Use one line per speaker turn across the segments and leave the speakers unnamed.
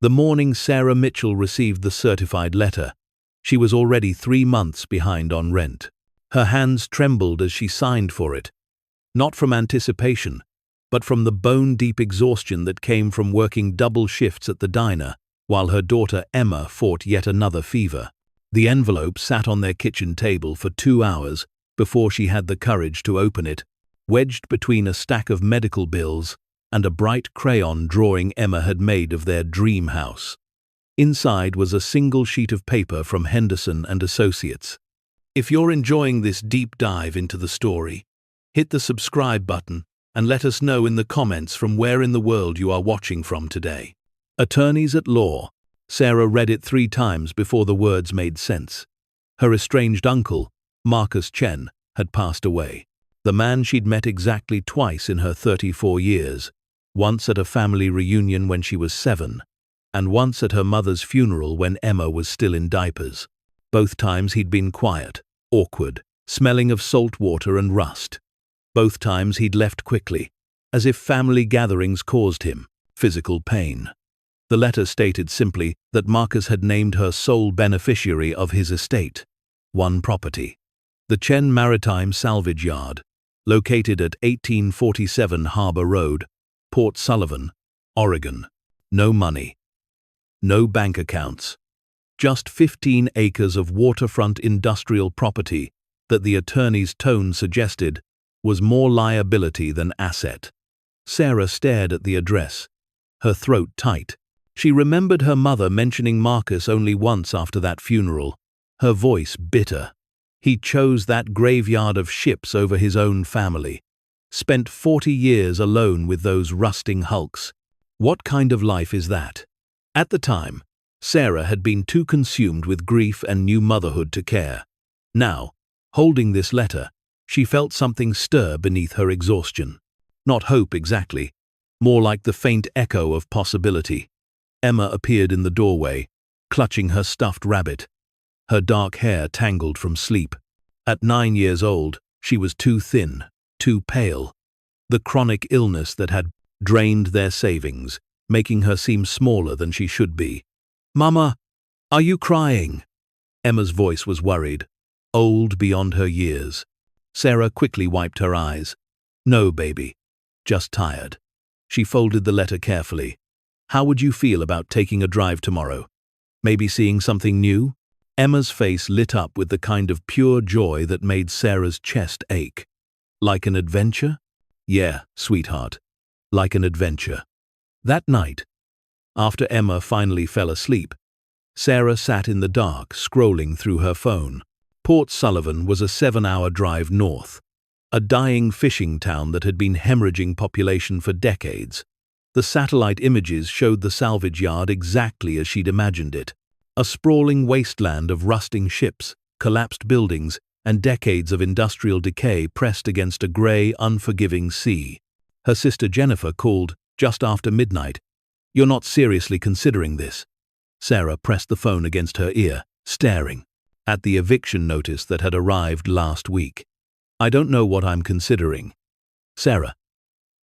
The morning Sarah Mitchell received the certified letter, she was already 3 months behind on rent. Her hands trembled as she signed for it, not from anticipation, but from the bone-deep exhaustion that came from working double shifts at the diner, while her daughter Emma fought yet another fever. The envelope sat on their kitchen table for 2 hours before she had the courage to open it, wedged between a stack of medical bills and a bright crayon drawing Emma had made of their dream house. Inside was a single sheet of paper from Henderson Associates. If you're enjoying this deep dive into the story, hit the subscribe button and let us know in the comments from where in the world you are watching from today. Attorneys at law. Sarah read it 3 times before the words made sense. Her estranged uncle, Marcus Chen, had passed away. The man she'd met exactly twice in her 34 years, once at a family reunion when she was 7, and once at her mother's funeral when Emma was still in diapers. Both times he'd been quiet, awkward, smelling of salt water and rust. Both times he'd left quickly, as if family gatherings caused him physical pain. The letter stated simply that Marcus had named her sole beneficiary of his estate, one property, the Chen Maritime Salvage Yard, located at 1847 Harbor Road, Port Sullivan, Oregon. No money. No bank accounts. Just 15 acres of waterfront industrial property that the attorney's tone suggested was more liability than asset. Sarah stared at the address, her throat tight. She remembered her mother mentioning Marcus only once after that funeral, her voice bitter. He chose that graveyard of ships over his own family. Spent 40 years alone with those rusting hulks. What kind of life is that? At the time, Sarah had been too consumed with grief and new motherhood to care. Now, holding this letter, she felt something stir beneath her exhaustion. Not hope exactly, more like the faint echo of possibility. Emma appeared in the doorway, clutching her stuffed rabbit, her dark hair tangled from sleep. At 9 years old, she was too thin, too pale. The chronic illness that had drained their savings, making her seem smaller than she should be. "Mama, are you crying?" Emma's voice was worried, old beyond her years. Sarah quickly wiped her eyes. "No, baby. Just tired." She folded the letter carefully. "How would you feel about taking a drive tomorrow? Maybe seeing something new?" Emma's face lit up with the kind of pure joy that made Sarah's chest ache. "Like an adventure?" "Yeah, sweetheart. Like an adventure." That night, after Emma finally fell asleep, Sarah sat in the dark, scrolling through her phone. Port Sullivan was a 7-hour drive north, a dying fishing town that had been hemorrhaging population for decades. The satellite images showed the salvage yard exactly as she'd imagined it. A sprawling wasteland of rusting ships, collapsed buildings, and decades of industrial decay pressed against a grey, unforgiving sea. Her sister Jennifer called just after midnight. "You're not seriously considering this?" Sarah pressed the phone against her ear, staring at the eviction notice that had arrived last week. "I don't know what I'm considering." "Sarah,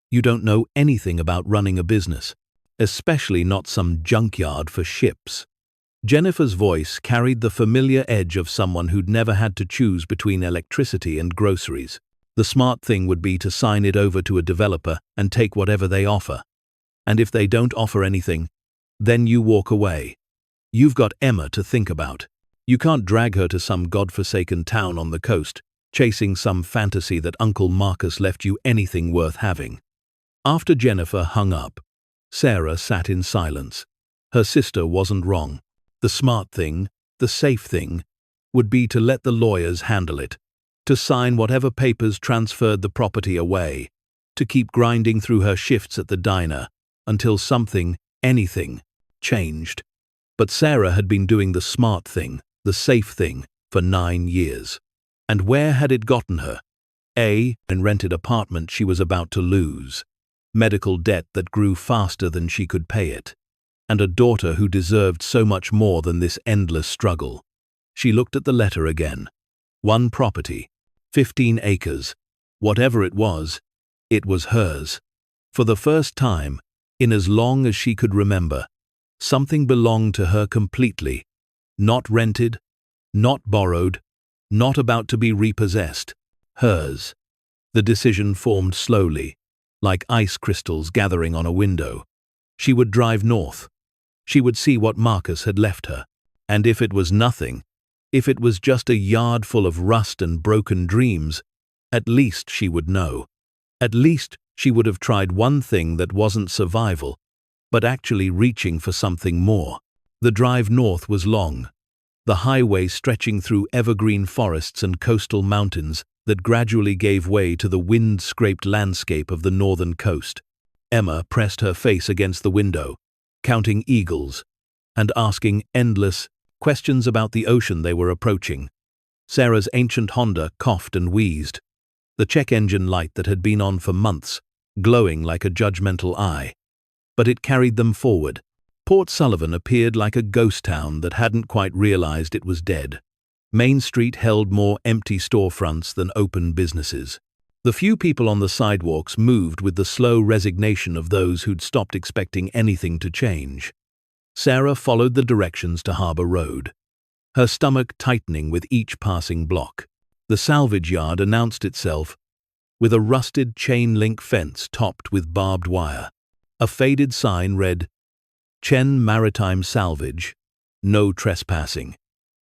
you don't know anything about running a business, especially not some junkyard for ships." Jennifer's voice carried the familiar edge of someone who'd never had to choose between electricity and groceries. The smart thing would be to sign it over to a developer and take whatever they offer. And if they don't offer anything, then you walk away. You've got Emma to think about. You can't drag her to some godforsaken town on the coast, chasing some fantasy that Uncle Marcus left you anything worth having. After Jennifer hung up, Sarah sat in silence. Her sister wasn't wrong. The smart thing, the safe thing, would be to let the lawyers handle it, to sign whatever papers transferred the property away, to keep grinding through her shifts at the diner until something, anything, changed. But Sarah had been doing the smart thing, the safe thing, for 9 years. And where had it gotten her? A rented apartment she was about to lose, medical debt that grew faster than she could pay it, and a daughter who deserved so much more than this endless struggle. She looked at the letter again. One property, 15 acres, whatever it was hers. For the first time, in as long as she could remember, Something belonged to her completely. Not rented, not borrowed, not about to be repossessed. Hers. The decision formed slowly, like ice crystals gathering on a window. She would drive north. She would see what Marcus had left her. And if it was nothing, if it was just a yard full of rust and broken dreams, at least she would know. At least she would have tried one thing that wasn't survival, but actually reaching for something more. The drive north was long, the highway stretching through evergreen forests and coastal mountains that gradually gave way to the wind-scraped landscape of the northern coast. Emma pressed her face against the window, counting eagles, and asking endless questions about the ocean they were approaching. Sarah's ancient Honda coughed and wheezed, the check engine light that had been on for months, glowing like a judgmental eye. But it carried them forward. Port Sullivan appeared like a ghost town that hadn't quite realized it was dead. Main Street held more empty storefronts than open businesses. The few people on the sidewalks moved with the slow resignation of those who'd stopped expecting anything to change. Sarah followed the directions to Harbor Road, her stomach tightening with each passing block. The salvage yard announced itself with a rusted chain-link fence topped with barbed wire. A faded sign read, "Chen Maritime Salvage, no trespassing,"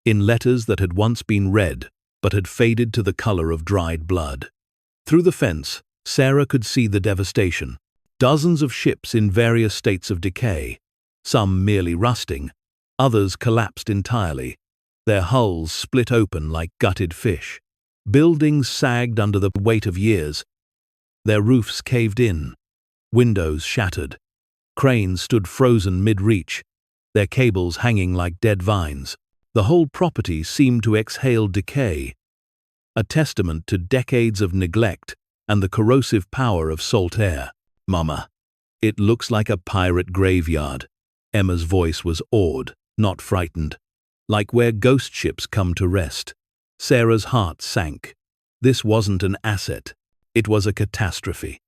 in letters that had once been red but had faded to the color of dried blood. Through the fence, Sarah could see the devastation. Dozens of ships in various states of decay, some merely rusting, others collapsed entirely, their hulls split open like gutted fish. Buildings sagged under the weight of years, their roofs caved in, windows shattered. Cranes stood frozen mid-reach, their cables hanging like dead vines. The whole property seemed to exhale decay, a testament to decades of neglect and the corrosive power of salt air. "Mama, it looks like a pirate graveyard." Emma's voice was awed, not frightened, like where ghost ships come to rest. Sarah's heart sank. This wasn't an asset, it was a catastrophe.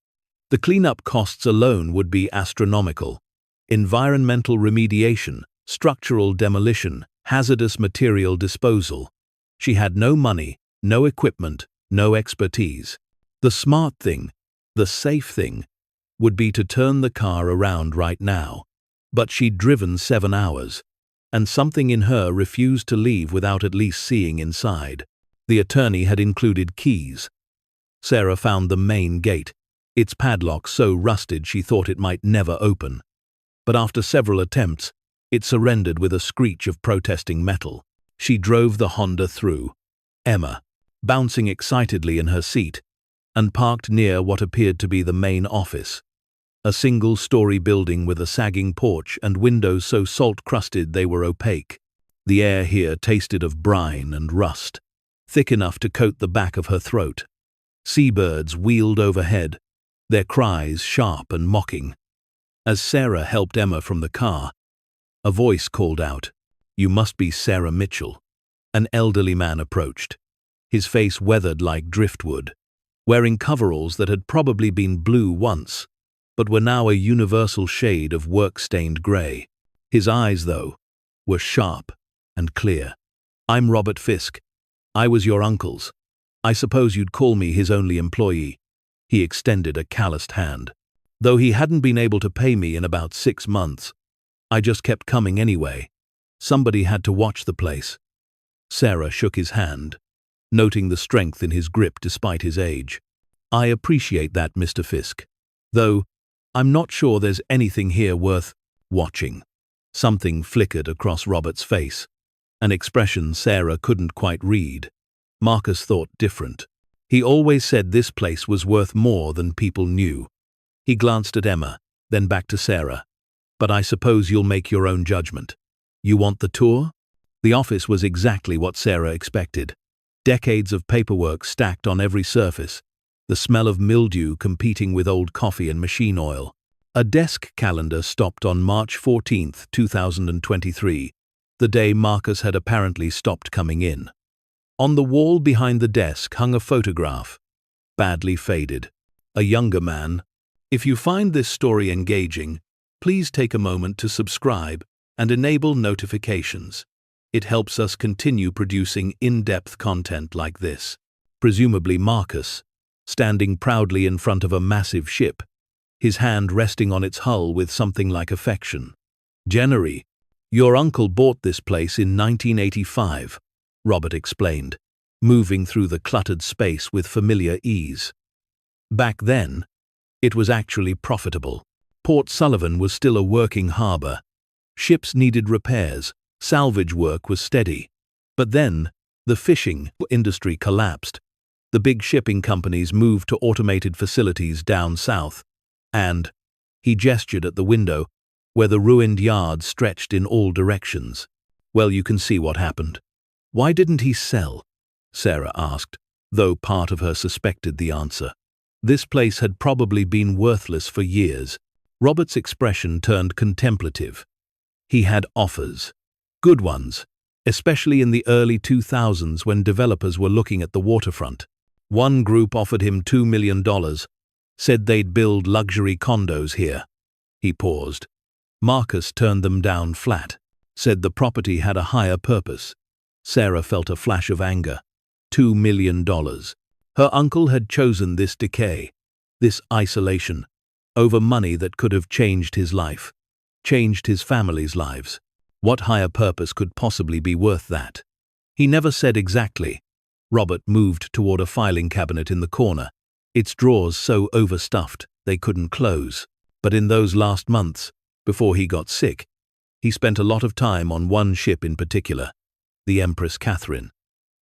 The cleanup costs alone would be astronomical. Environmental remediation, structural demolition, hazardous material disposal. She had no money, no equipment, no expertise. The smart thing, the safe thing, would be to turn the car around right now. But she'd driven 7 hours, and something in her refused to leave without at least seeing inside. The attorney had included keys. Sarah found the main gate, its padlock so rusted she thought it might never open. But after several attempts, it surrendered with a screech of protesting metal. She drove the Honda through, Emma, bouncing excitedly in her seat, and parked near what appeared to be the main office. A single-story building with a sagging porch and windows so salt-crusted they were opaque. The air here tasted of brine and rust, thick enough to coat the back of her throat. Seabirds wheeled overhead, their cries sharp and mocking. As Sarah helped Emma from the car, a voice called out, "You must be Sarah Mitchell." An elderly man approached, his face weathered like driftwood, wearing coveralls that had probably been blue once, but were now a universal shade of work-stained grey. His eyes, though, were sharp and clear. "I'm Robert Fisk. I was your uncle's. I suppose you'd call me his only employee." He extended a calloused hand. "Though he hadn't been able to pay me in about 6 months. I just kept coming anyway. Somebody had to watch the place." Sarah shook his hand, noting the strength in his grip despite his age. "I appreciate that, Mr. Fisk. Though, I'm not sure there's anything here worth watching." Something flickered across Robert's face, an expression Sarah couldn't quite read. Marcus thought different. He always said this place was worth more than people knew. He glanced at Emma, then back to Sarah. "But I suppose you'll make your own judgment. You want the tour?" The office was exactly what Sarah expected. Decades of paperwork stacked on every surface, the smell of mildew competing with old coffee and machine oil. A desk calendar stopped on March 14, 2023, the day Marcus had apparently stopped coming in. On the wall behind the desk hung a photograph, badly faded. A younger man. If you find this story engaging, please take a moment to subscribe and enable notifications. It helps us continue producing in-depth content like this. Presumably Marcus, standing proudly in front of a massive ship, his hand resting on its hull with something like affection. "Jennery, your uncle bought this place in 1985, Robert explained, moving through the cluttered space with familiar ease. Back then, it was actually profitable. Port Sullivan was still a working harbor. Ships needed repairs, salvage work was steady. But then, the fishing industry collapsed. The big shipping companies moved to automated facilities down south, and he gestured at the window, where the ruined yard stretched in all directions. Well, you can see what happened. Why didn't he sell? Sarah asked, though part of her suspected the answer. This place had probably been worthless for years. Robert's expression turned contemplative. He had offers. Good ones, especially in the early 2000s when developers were looking at the waterfront. One group offered him $2 million, said they'd build luxury condos here. He paused. Marcus turned them down flat, said the property had a higher purpose. Sarah felt a flash of anger. $2 million. Her uncle had chosen this decay, this isolation, over money that could have changed his life, changed his family's lives. What higher purpose could possibly be worth that? He never said exactly. Robert moved toward a filing cabinet in the corner, its drawers so overstuffed they couldn't close. But in those last months, before he got sick, he spent a lot of time on one ship in particular, the Empress Catherine.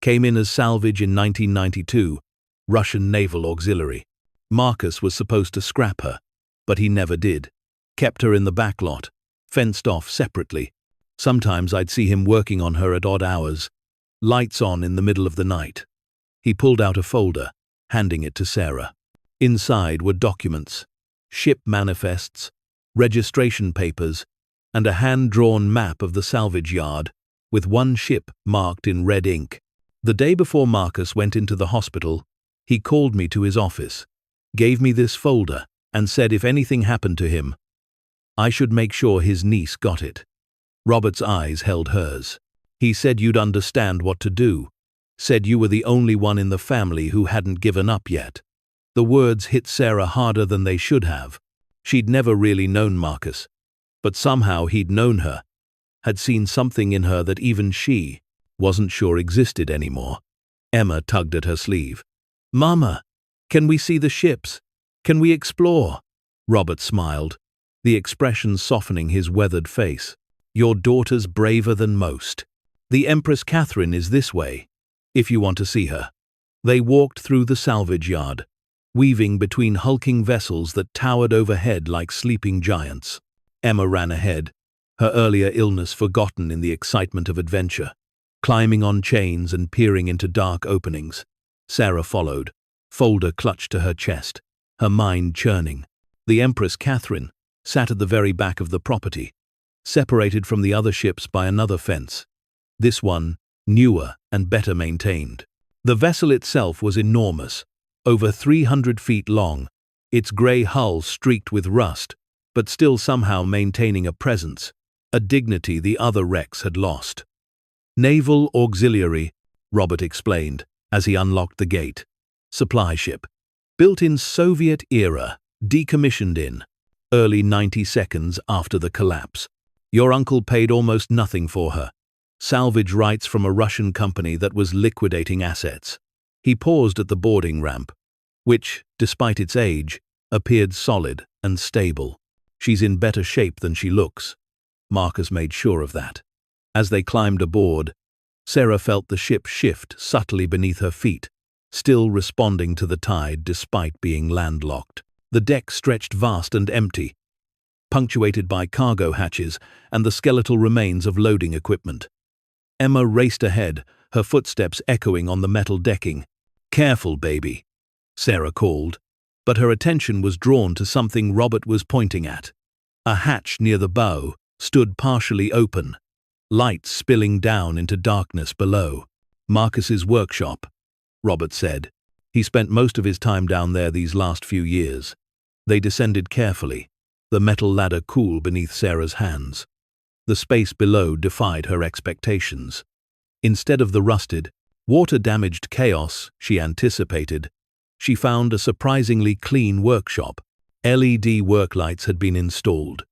Came in as salvage in 1992, Russian Naval Auxiliary. Marcus was supposed to scrap her, but he never did. Kept her in the back lot, fenced off separately. Sometimes I'd see him working on her at odd hours, lights on in the middle of the night. He pulled out a folder, handing it to Sarah. Inside were documents, ship manifests, registration papers, and a hand-drawn map of the salvage yard, with one ship marked in red ink. The day before Marcus went into the hospital, he called me to his office, gave me this folder, and said if anything happened to him, I should make sure his niece got it. Robert's eyes held hers. He said you'd understand what to do, said you were the only one in the family who hadn't given up yet. The words hit Sarah harder than they should have. She'd never really known Marcus, but somehow he'd known her, had seen something in her that even she wasn't sure existed anymore. Emma tugged at her sleeve. "Mama, can we see the ships? Can we explore?" Robert smiled, the expression softening his weathered face. "Your daughter's braver than most. The Empress Catherine is this way, if you want to see her." They walked through the salvage yard, weaving between hulking vessels that towered overhead like sleeping giants. Emma ran ahead, her earlier illness forgotten in the excitement of adventure, climbing on chains and peering into dark openings. Sarah followed, folder clutched to her chest, her mind churning. The Empress Catherine sat at the very back of the property, separated from the other ships by another fence. This one, newer and better maintained. The vessel itself was enormous, over 300 feet long, its grey hull streaked with rust, but still somehow maintaining a presence, a dignity the other wrecks had lost. Naval Auxiliary, Robert explained, as he unlocked the gate. Supply ship. Built in Soviet era, decommissioned in early 90 seconds after the collapse. Your uncle paid almost nothing for her. Salvage rights from a Russian company that was liquidating assets. He paused at the boarding ramp, which, despite its age, appeared solid and stable. She's in better shape than she looks. Marcus made sure of that. As they climbed aboard, Sarah felt the ship shift subtly beneath her feet, still responding to the tide despite being landlocked. The deck stretched vast and empty, punctuated by cargo hatches and the skeletal remains of loading equipment. Emma raced ahead, her footsteps echoing on the metal decking. "Careful, baby," Sarah called, but her attention was drawn to something Robert was pointing at. A hatch near the bow stood partially open, light spilling down into darkness below. "Marcus's workshop," Robert said. He spent most of his time down there these last few years. They descended carefully, the metal ladder cool beneath Sarah's hands. The space below defied her expectations. Instead of the rusted, water-damaged chaos she anticipated, she found a surprisingly clean workshop. LED work lights had been installed.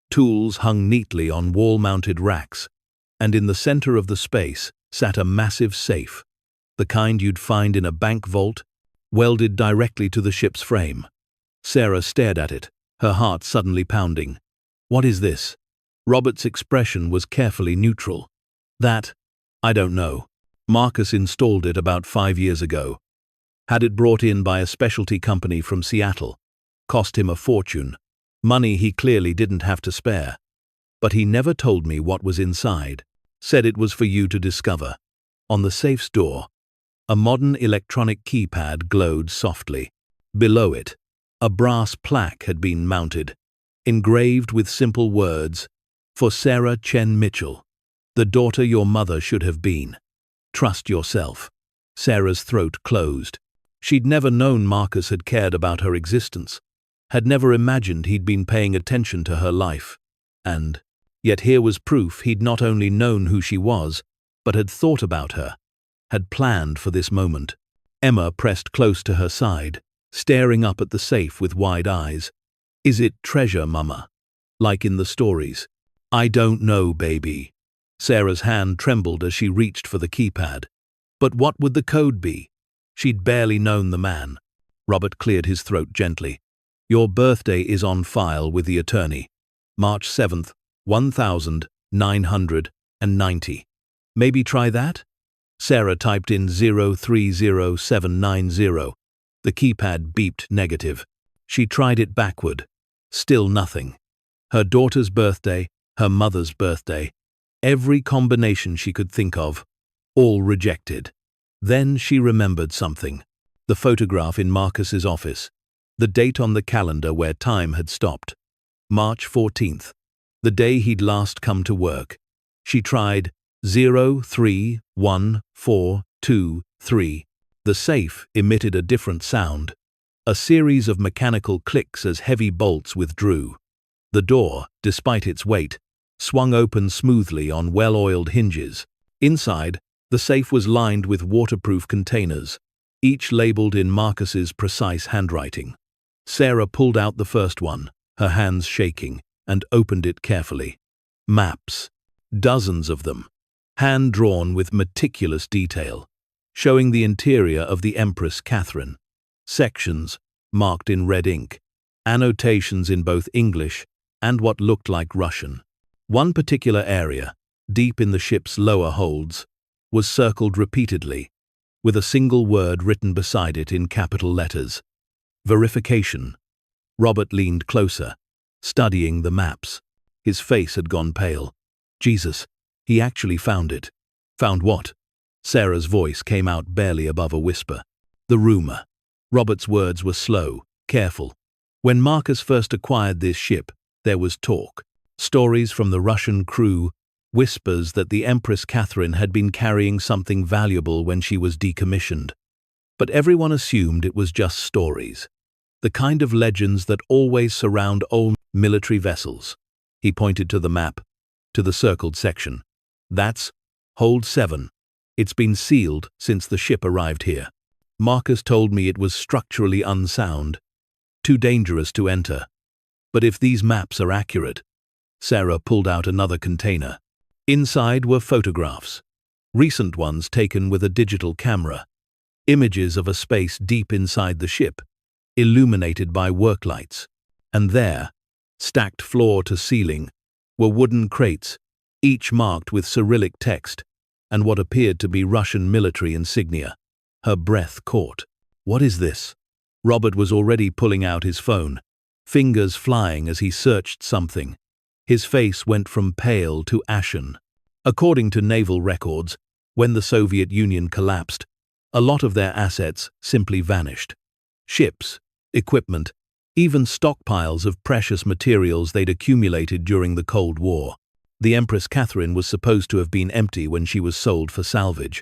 Tools hung neatly on wall-mounted racks, and in the center of the space sat a massive safe, the kind you'd find in a bank vault, welded directly to the ship's frame. Sarah stared at it, her heart suddenly pounding. "What is this?" Robert's expression was carefully neutral. "That? I don't know. Marcus installed it about 5 years ago. Had it brought in by a specialty company from Seattle. Cost him a fortune. Money he clearly didn't have to spare. But he never told me what was inside. Said it was for you to discover." On the safe's door, a modern electronic keypad glowed softly. Below it, a brass plaque had been mounted, engraved with simple words, "For Sarah Chen Mitchell, the daughter your mother should have been. Trust yourself." Sarah's throat closed. She'd never known Marcus had cared about her existence, had never imagined he'd been paying attention to her life. And yet here was proof he'd not only known who she was, but had thought about her, had planned for this moment. Emma pressed close to her side, staring up at the safe with wide eyes. "Is it treasure, Mama? Like in the stories?" "I don't know, baby." Sarah's hand trembled as she reached for the keypad. But what would the code be? She'd barely known the man. Robert cleared his throat gently. "Your birthday is on file with the attorney. March 7th, 1990. Maybe try that?" Sarah typed in 030790. The keypad beeped negative. She tried it backward. Still nothing. Her daughter's birthday, her mother's birthday, every combination she could think of, all rejected. Then she remembered something. The photograph in Marcus's office. The date on the calendar where time had stopped. March 14th. The day he'd last come to work. She tried 031423. The safe emitted a different sound. A series of mechanical clicks as heavy bolts withdrew. The door, despite its weight, swung open smoothly on well-oiled hinges. Inside, the safe was lined with waterproof containers, each labeled in Marcus's precise handwriting. Sarah pulled out the first one, her hands shaking, and opened it carefully. Maps. Dozens of them. Hand-drawn with meticulous detail, showing the interior of the Empress Catherine. Sections, marked in red ink. Annotations in both English and what looked like Russian. One particular area, deep in the ship's lower holds, was circled repeatedly, with a single word written beside it in capital letters. Verification. Robert leaned closer, studying the maps. His face had gone pale. Jesus, he actually found it. Found what? Sarah's voice came out barely above a whisper. The rumor. Robert's words were slow, careful. When Marcus first acquired this ship, there was talk. Stories from the Russian crew, whispers that the Empress Catherine had been carrying something valuable when she was decommissioned. But everyone assumed it was just stories. The kind of legends that always surround old military vessels. He pointed to the map, to the circled section. That's Hold 7. It's been sealed since the ship arrived here. Marcus told me it was structurally unsound, too dangerous to enter. But if these maps are accurate... Sarah pulled out another container. Inside were photographs, recent ones taken with a digital camera. Images of a space deep inside the ship, illuminated by work lights. And there, stacked floor to ceiling, were wooden crates, each marked with Cyrillic text and what appeared to be Russian military insignia. Her breath caught. What is this? Robert was already pulling out his phone, fingers flying as he searched something. His face went from pale to ashen. According to naval records, when the Soviet Union collapsed, a lot of their assets simply vanished. Ships, equipment, even stockpiles of precious materials they'd accumulated during the Cold War. The Empress Catherine was supposed to have been empty when she was sold for salvage.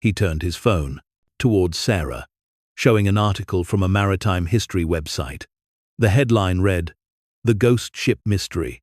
He turned his phone towards Sarah, showing an article from a maritime history website. The headline read, "The Ghost Ship Mystery.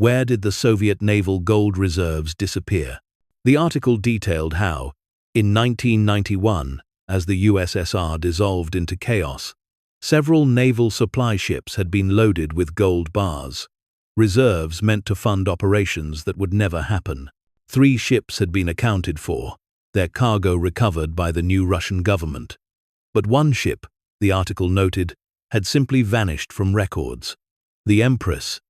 Where did the Soviet naval gold reserves disappear? The article detailed how, in 1991, as the USSR dissolved into chaos, several naval supply ships had been loaded with gold bars, reserves meant to fund operations that would never happen. 3 ships had been accounted for, their cargo recovered by the new Russian government. But one ship, the article noted, had simply vanished from records. The Empress,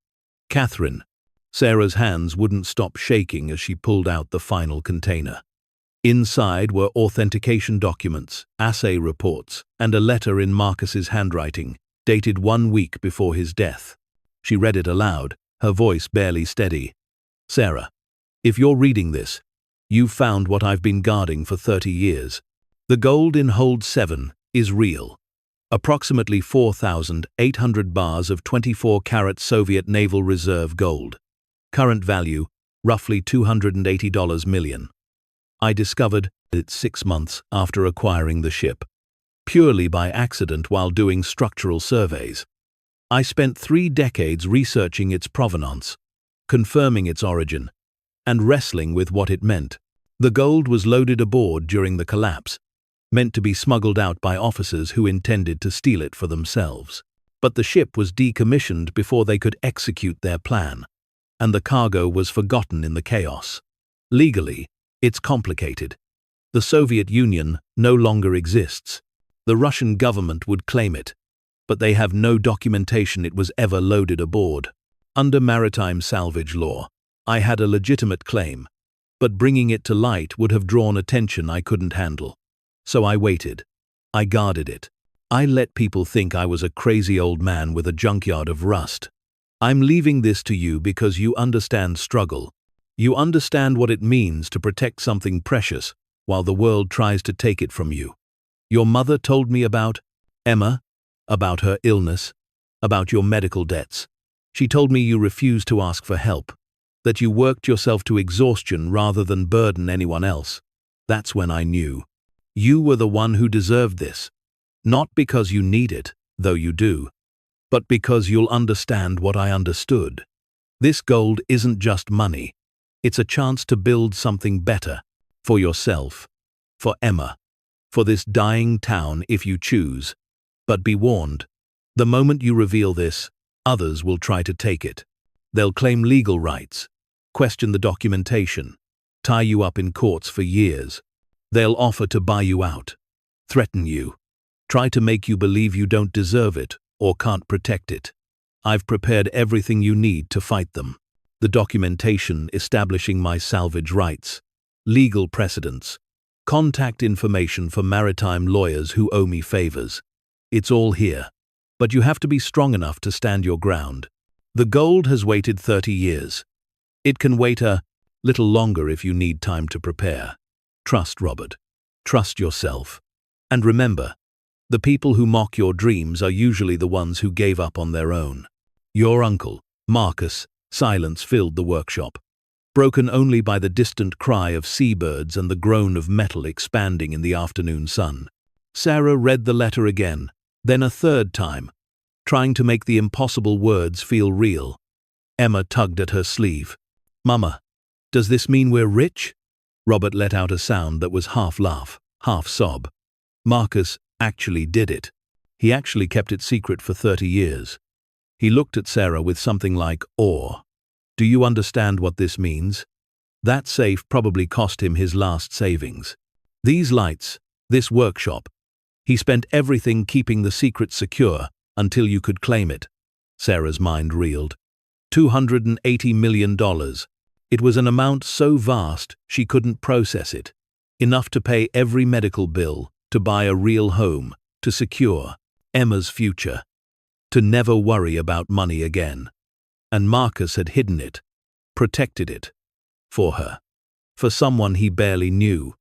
Catherine. Sarah's hands wouldn't stop shaking as she pulled out the final container. Inside were authentication documents, assay reports, and a letter in Marcus's handwriting, dated 1 week before his death. She read it aloud, her voice barely steady. "Sarah, if you're reading this, you've found what I've been guarding for 30 years. The gold in Hold 7 is real. Approximately 4,800 bars of 24-carat Soviet Naval Reserve gold. Current value, roughly $280 million. I discovered it 6 months after acquiring the ship, purely by accident while doing structural surveys. I spent 3 decades researching its provenance, confirming its origin, and wrestling with what it meant. The gold was loaded aboard during the collapse, meant to be smuggled out by officers who intended to steal it for themselves. But the ship was decommissioned before they could execute their plan, and the cargo was forgotten in the chaos. Legally, it's complicated. The Soviet Union no longer exists. The Russian government would claim it, but they have no documentation it was ever loaded aboard. Under maritime salvage law, I had a legitimate claim, but bringing it to light would have drawn attention I couldn't handle. So I waited. I guarded it. I let people think I was a crazy old man with a junkyard of rust. I'm leaving this to you because you understand struggle. You understand what it means to protect something precious while the world tries to take it from you. Your mother told me about Emma, about her illness, about your medical debts. She told me you refused to ask for help, that you worked yourself to exhaustion rather than burden anyone else. That's when I knew. You were the one who deserved this. Not because you need it, though you do, but because you'll understand what I understood. This gold isn't just money. It's a chance to build something better. For yourself. For Emma. For this dying town if you choose. But be warned. The moment you reveal this, others will try to take it. They'll claim legal rights, question the documentation, tie you up in courts for years. They'll offer to buy you out, threaten you, try to make you believe you don't deserve it or can't protect it. I've prepared everything you need to fight them. The documentation establishing my salvage rights, legal precedents, contact information for maritime lawyers who owe me favors. It's all here, but you have to be strong enough to stand your ground. The gold has waited 30 years. It can wait a little longer if you need time to prepare. Trust, Robert. Trust yourself. And remember, the people who mock your dreams are usually the ones who gave up on their own. Your uncle, Marcus. Silence filled the workshop, broken only by the distant cry of seabirds and the groan of metal expanding in the afternoon sun. Sarah read the letter again, then a third time, trying to make the impossible words feel real. Emma tugged at her sleeve. "Mama, does this mean we're rich?" Robert let out a sound that was half laugh, half sob. Marcus actually did it. He actually kept it secret for 30 years. He looked at Sarah with something like awe. "Do you understand what this means? That safe probably cost him his last savings. These lights, this workshop. He spent everything keeping the secret secure until you could claim it." Sarah's mind reeled. $280 million. It was an amount so vast she couldn't process it. Enough to pay every medical bill, to buy a real home, to secure Emma's future, to never worry about money again. And Marcus had hidden it, protected it, for her, for someone he barely knew,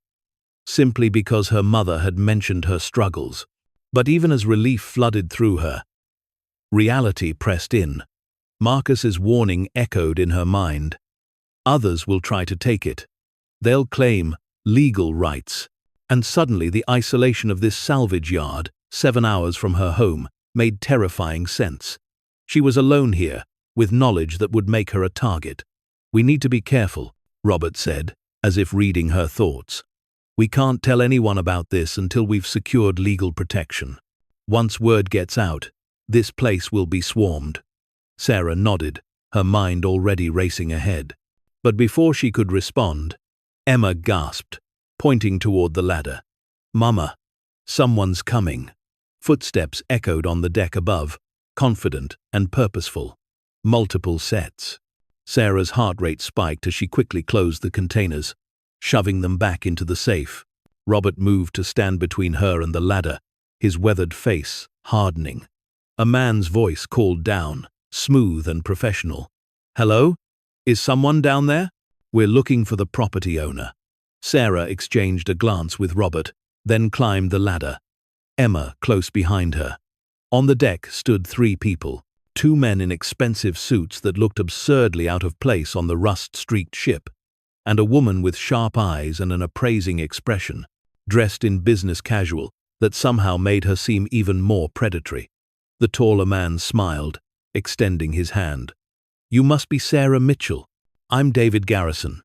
simply because her mother had mentioned her struggles. But even as relief flooded through her, reality pressed in. Marcus's warning echoed in her mind. Others will try to take it. They'll claim legal rights. And suddenly the isolation of this salvage yard, 7 hours from her home, made terrifying sense. She was alone here, with knowledge that would make her a target. "We need to be careful," Robert said, as if reading her thoughts. "We can't tell anyone about this until we've secured legal protection. Once word gets out, this place will be swarmed." Sarah nodded, her mind already racing ahead. But before she could respond, Emma gasped, pointing toward the ladder. "Mama, someone's coming." Footsteps echoed on the deck above, confident and purposeful. Multiple sets. Sarah's heart rate spiked as she quickly closed the containers, shoving them back into the safe. Robert moved to stand between her and the ladder, his weathered face hardening. A man's voice called down, smooth and professional. "Hello? Is someone down there? We're looking for the property owner." Sarah exchanged a glance with Robert, then climbed the ladder, Emma close behind her. On the deck stood 3 people, 2 men in expensive suits that looked absurdly out of place on the rust-streaked ship, and a woman with sharp eyes and an appraising expression, dressed in business casual, that somehow made her seem even more predatory. The taller man smiled, extending his hand. "You must be Sarah Mitchell. I'm David Garrison,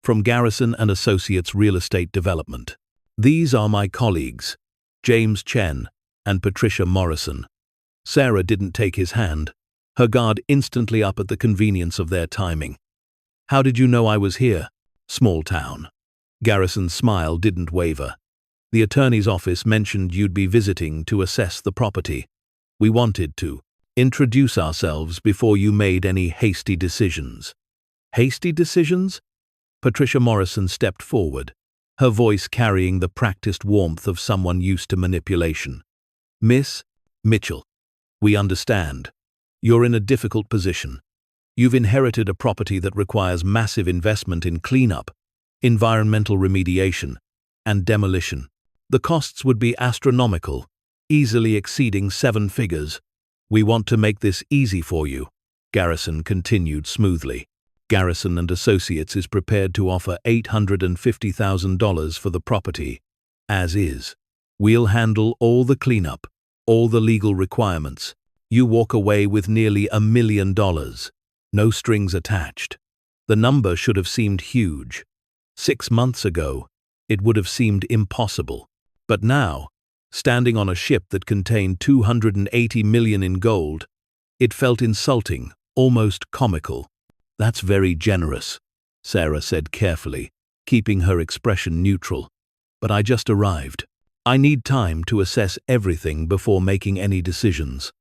from Garrison and Associates Real Estate Development. These are my colleagues, James Chen and Patricia Morrison." Sarah didn't take his hand, her guard instantly up at the convenience of their timing. "How did you know I was here?" "Small town." Garrison's smile didn't waver. "The attorney's office mentioned you'd be visiting to assess the property. We wanted to introduce ourselves before you made any hasty decisions." "Hasty decisions?" Patricia Morrison stepped forward, her voice carrying the practiced warmth of someone used to manipulation. "Miss Mitchell, we understand. You're in a difficult position. You've inherited a property that requires massive investment in cleanup, environmental remediation, and demolition. The costs would be astronomical, easily exceeding 7 figures. We want to make this easy for you," Garrison continued smoothly. "Garrison and Associates is prepared to offer $850,000 for the property, as is. We'll handle all the cleanup, all the legal requirements. You walk away with nearly $1 million. No strings attached." The number should have seemed huge. 6 months ago, it would have seemed impossible. But now, standing on a ship that contained $280 million in gold, it felt insulting, almost comical. "That's very generous," Sarah said carefully, keeping her expression neutral. "But I just arrived. I need time to assess everything before making any decisions."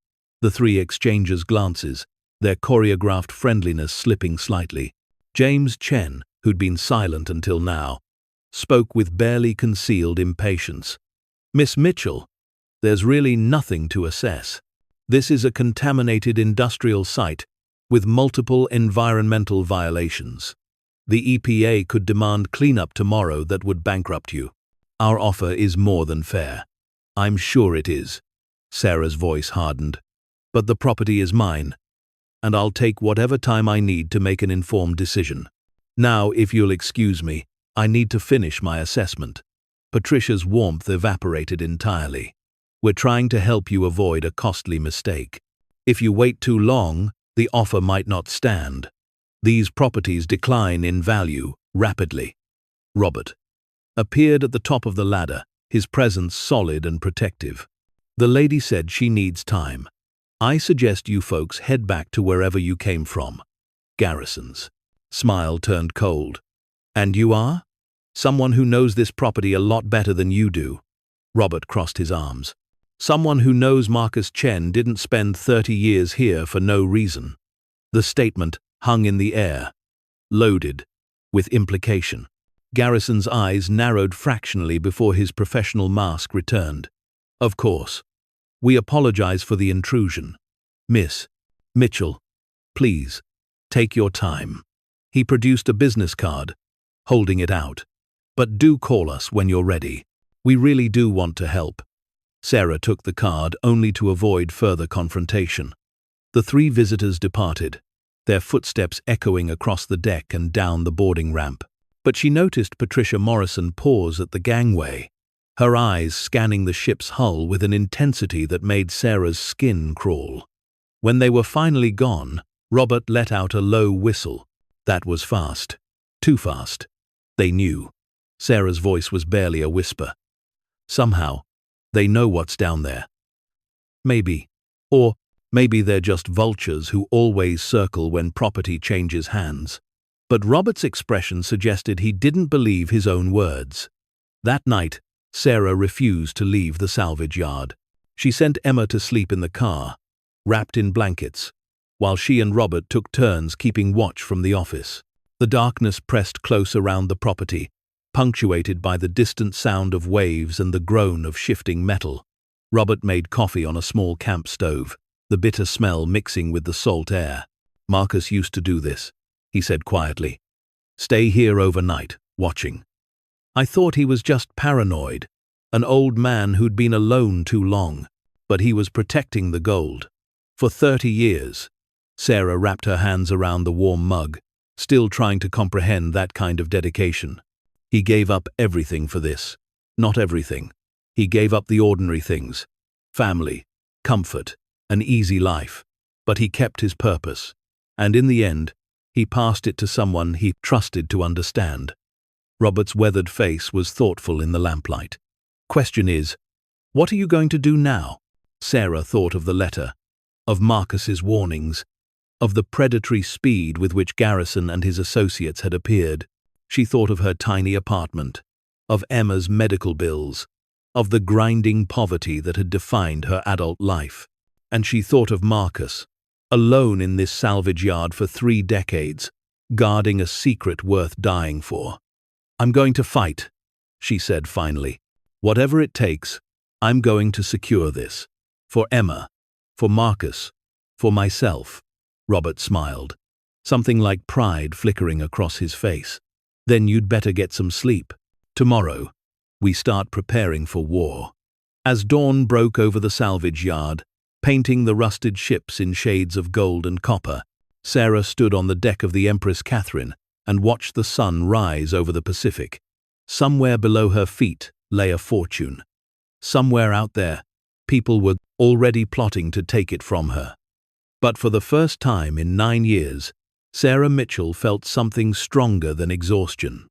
The 3 exchangers' glances, their choreographed friendliness slipping slightly. James Chen, who'd been silent until now, spoke with barely concealed impatience. "Miss Mitchell, there's really nothing to assess. This is a contaminated industrial site with multiple environmental violations. The EPA could demand cleanup tomorrow that would bankrupt you. Our offer is more than fair." "I'm sure it is." Sarah's voice hardened. "But the property is mine, and I'll take whatever time I need to make an informed decision. Now, if you'll excuse me, I need to finish my assessment." Patricia's warmth evaporated entirely. "We're trying to help you avoid a costly mistake. If you wait too long, the offer might not stand. These properties decline in value rapidly." Robert appeared at the top of the ladder, his presence solid and protective. "The lady said she needs time. I suggest you folks head back to wherever you came from." Garrison's smile turned cold. "And you are? Someone who knows this property a lot better than you do." Robert crossed his arms. "Someone who knows Marcus Chen didn't spend 30 years here for no reason." The statement hung in the air, loaded with implication. Garrison's eyes narrowed fractionally before his professional mask returned. "Of course. We apologize for the intrusion. Miss Mitchell, please, take your time." He produced a business card, holding it out. "But do call us when you're ready. We really do want to help." Sarah took the card only to avoid further confrontation. The 3 visitors departed, their footsteps echoing across the deck and down the boarding ramp. But she noticed Patricia Morrison pause at the gangway, her eyes scanning the ship's hull with an intensity that made Sarah's skin crawl. When they were finally gone, Robert let out a low whistle. That was fast. Too fast. They knew. Sarah's voice was barely a whisper. Somehow, they know what's down there. Maybe. Or maybe they're just vultures who always circle when property changes hands. But Robert's expression suggested he didn't believe his own words. That night, Sarah refused to leave the salvage yard. She sent Emma to sleep in the car, wrapped in blankets, while she and Robert took turns keeping watch from the office. The darkness pressed close around the property, punctuated by the distant sound of waves and the groan of shifting metal. Robert made coffee on a small camp stove, the bitter smell mixing with the salt air. Marcus used to do this, he said quietly. Stay here overnight, watching. I thought he was just paranoid, an old man who'd been alone too long, but he was protecting the gold. For 30 years. Sarah wrapped her hands around the warm mug, still trying to comprehend that kind of dedication. He gave up everything for this. Not everything. He gave up the ordinary things. Family, comfort, an easy life. But he kept his purpose. And in the end, he passed it to someone he trusted to understand. Robert's weathered face was thoughtful in the lamplight. Question is, what are you going to do now? Sarah thought of the letter, of Marcus's warnings, of the predatory speed with which Garrison and his associates had appeared. She thought of her tiny apartment, of Emma's medical bills, of the grinding poverty that had defined her adult life. And she thought of Marcus, alone in this salvage yard for 3 decades, guarding a secret worth dying for. I'm going to fight, she said finally. Whatever it takes, I'm going to secure this. For Emma, for Marcus, for myself. Robert smiled, something like pride flickering across his face. Then you'd better get some sleep. Tomorrow, we start preparing for war. As dawn broke over the salvage yard, painting the rusted ships in shades of gold and copper, Sarah stood on the deck of the Empress Catherine and watched the sun rise over the Pacific. Somewhere below her feet lay a fortune. Somewhere out there, people were already plotting to take it from her. But for the first time in 9 years, Sarah Mitchell felt something stronger than exhaustion.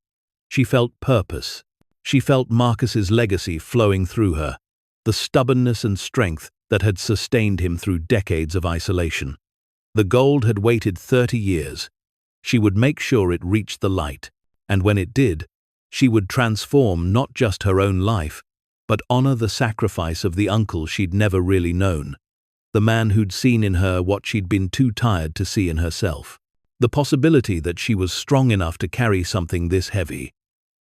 She felt purpose. She felt Marcus's legacy flowing through her, the stubbornness and strength that had sustained him through decades of isolation. The gold had waited 30 years. She would make sure it reached the light, and when it did, she would transform not just her own life, but honor the sacrifice of the uncle she'd never really known, the man who'd seen in her what she'd been too tired to see in herself. The possibility that she was strong enough to carry something this heavy,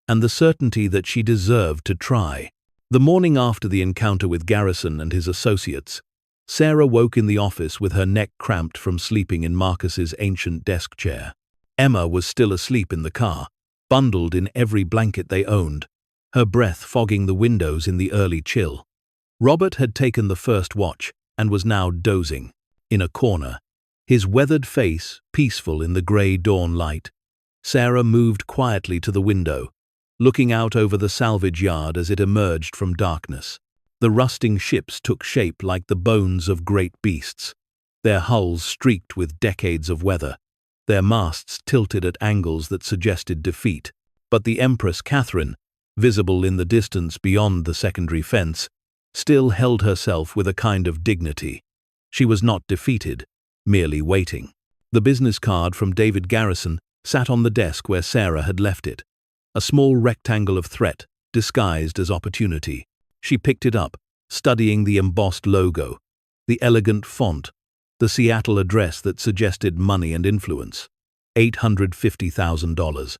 and the certainty that she deserved to try. The morning after the encounter with Garrison and his associates, Sarah woke in the office with her neck cramped from sleeping in Marcus's ancient desk chair. Emma was still asleep in the car, bundled in every blanket they owned, her breath fogging the windows in the early chill. Robert had taken the first watch and was now dozing, in a corner, his weathered face peaceful in the grey dawn light. Sarah moved quietly to the window, looking out over the salvage yard as it emerged from darkness. The rusting ships took shape like the bones of great beasts, their hulls streaked with decades of weather, their masts tilted at angles that suggested defeat. But the Empress Catherine, visible in the distance beyond the secondary fence, still held herself with a kind of dignity. She was not defeated, merely waiting. The business card from David Garrison sat on the desk where Sarah had left it, a small rectangle of threat disguised as opportunity. She picked it up, studying the embossed logo, the elegant font, the Seattle address that suggested money and influence. $850,000.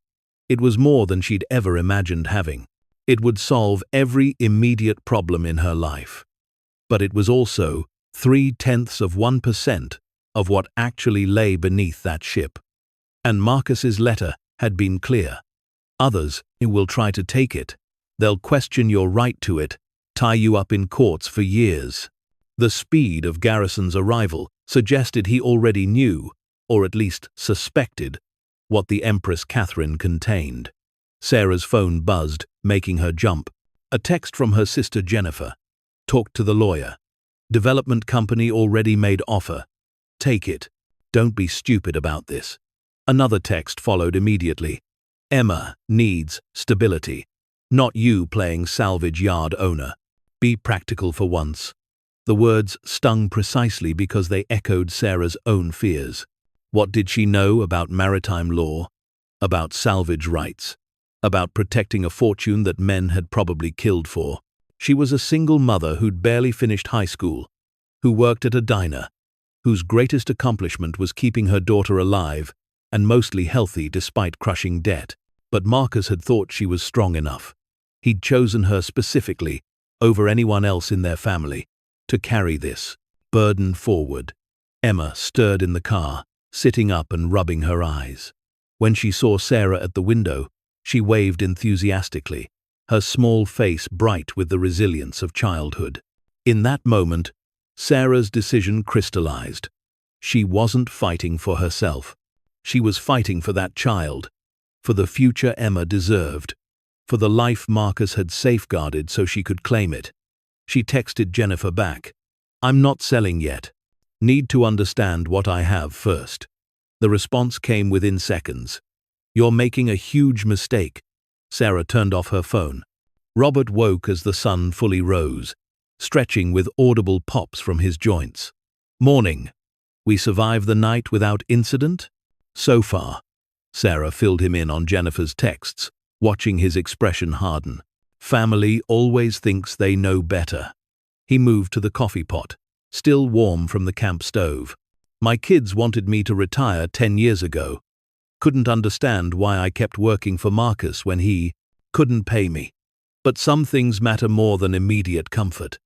It was more than she'd ever imagined having. It would solve every immediate problem in her life. But it was also 0.3% of what actually lay beneath that ship. And Marcus's letter had been clear. Others will try to take it. They'll question your right to it, tie you up in courts for years. The speed of Garrison's arrival suggested he already knew, or at least suspected, what the Empress Catherine contained. Sarah's phone buzzed, making her jump. A text from her sister Jennifer. Talked to the lawyer. Development company already made offer. Take it. Don't be stupid about this. Another text followed immediately. Emma needs stability. Not you playing salvage yard owner. Be practical for once. The words stung precisely because they echoed Sarah's own fears. What did she know about maritime law? About salvage rights? About protecting a fortune that men had probably killed for? She was a single mother who'd barely finished high school, who worked at a diner, whose greatest accomplishment was keeping her daughter alive and mostly healthy despite crushing debt. But Marcus had thought she was strong enough. He'd chosen her specifically, over anyone else in their family, to carry this burden forward. Emma stirred in the car, sitting up and rubbing her eyes. When she saw Sarah at the window, she waved enthusiastically, her small face bright with the resilience of childhood. In that moment, Sarah's decision crystallized. She wasn't fighting for herself. She was fighting for that child, for the future Emma deserved, for the life Marcus had safeguarded so she could claim it. She texted Jennifer back. I'm not selling yet. Need to understand what I have first. The response came within seconds. You're making a huge mistake. Sarah turned off her phone. Robert woke as the sun fully rose, stretching with audible pops from his joints. Morning. We survived the night without incident? So far. Sarah filled him in on Jennifer's texts, watching his expression harden. Family always thinks they know better. He moved to the coffee pot, still warm from the camp stove. My kids wanted me to retire 10 years ago. Couldn't understand why I kept working for Marcus when he couldn't pay me. But some things matter more than immediate comfort.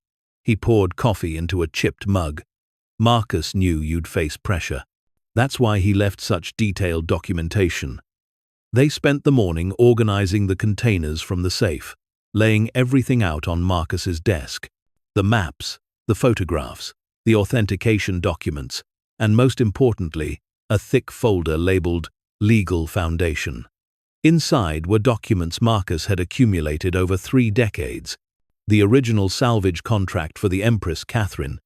He poured coffee into a chipped mug. Marcus knew you'd face pressure. That's why he left such detailed documentation. They spent the morning organizing the containers from the safe, laying everything out on Marcus's desk. The maps, the photographs, the authentication documents, and most importantly, a thick folder labeled Legal Foundation. Inside were documents Marcus had accumulated over 3 decades. The original salvage contract for the Empress Catherine,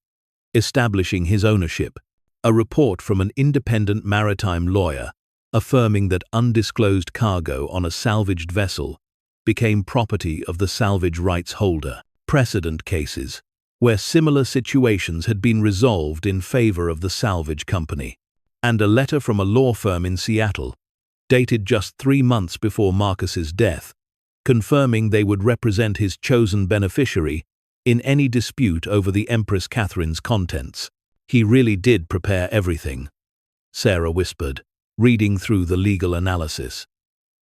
establishing his ownership. A report from an independent maritime lawyer affirming that undisclosed cargo on a salvaged vessel became property of the salvage rights holder. Precedent cases, where similar situations had been resolved in favor of the salvage company. And a letter from a law firm in Seattle, dated just 3 months before Marcus's death, confirming they would represent his chosen beneficiary in any dispute over the Empress Catherine's contents. He really did prepare everything, Sarah whispered, reading through the legal analysis.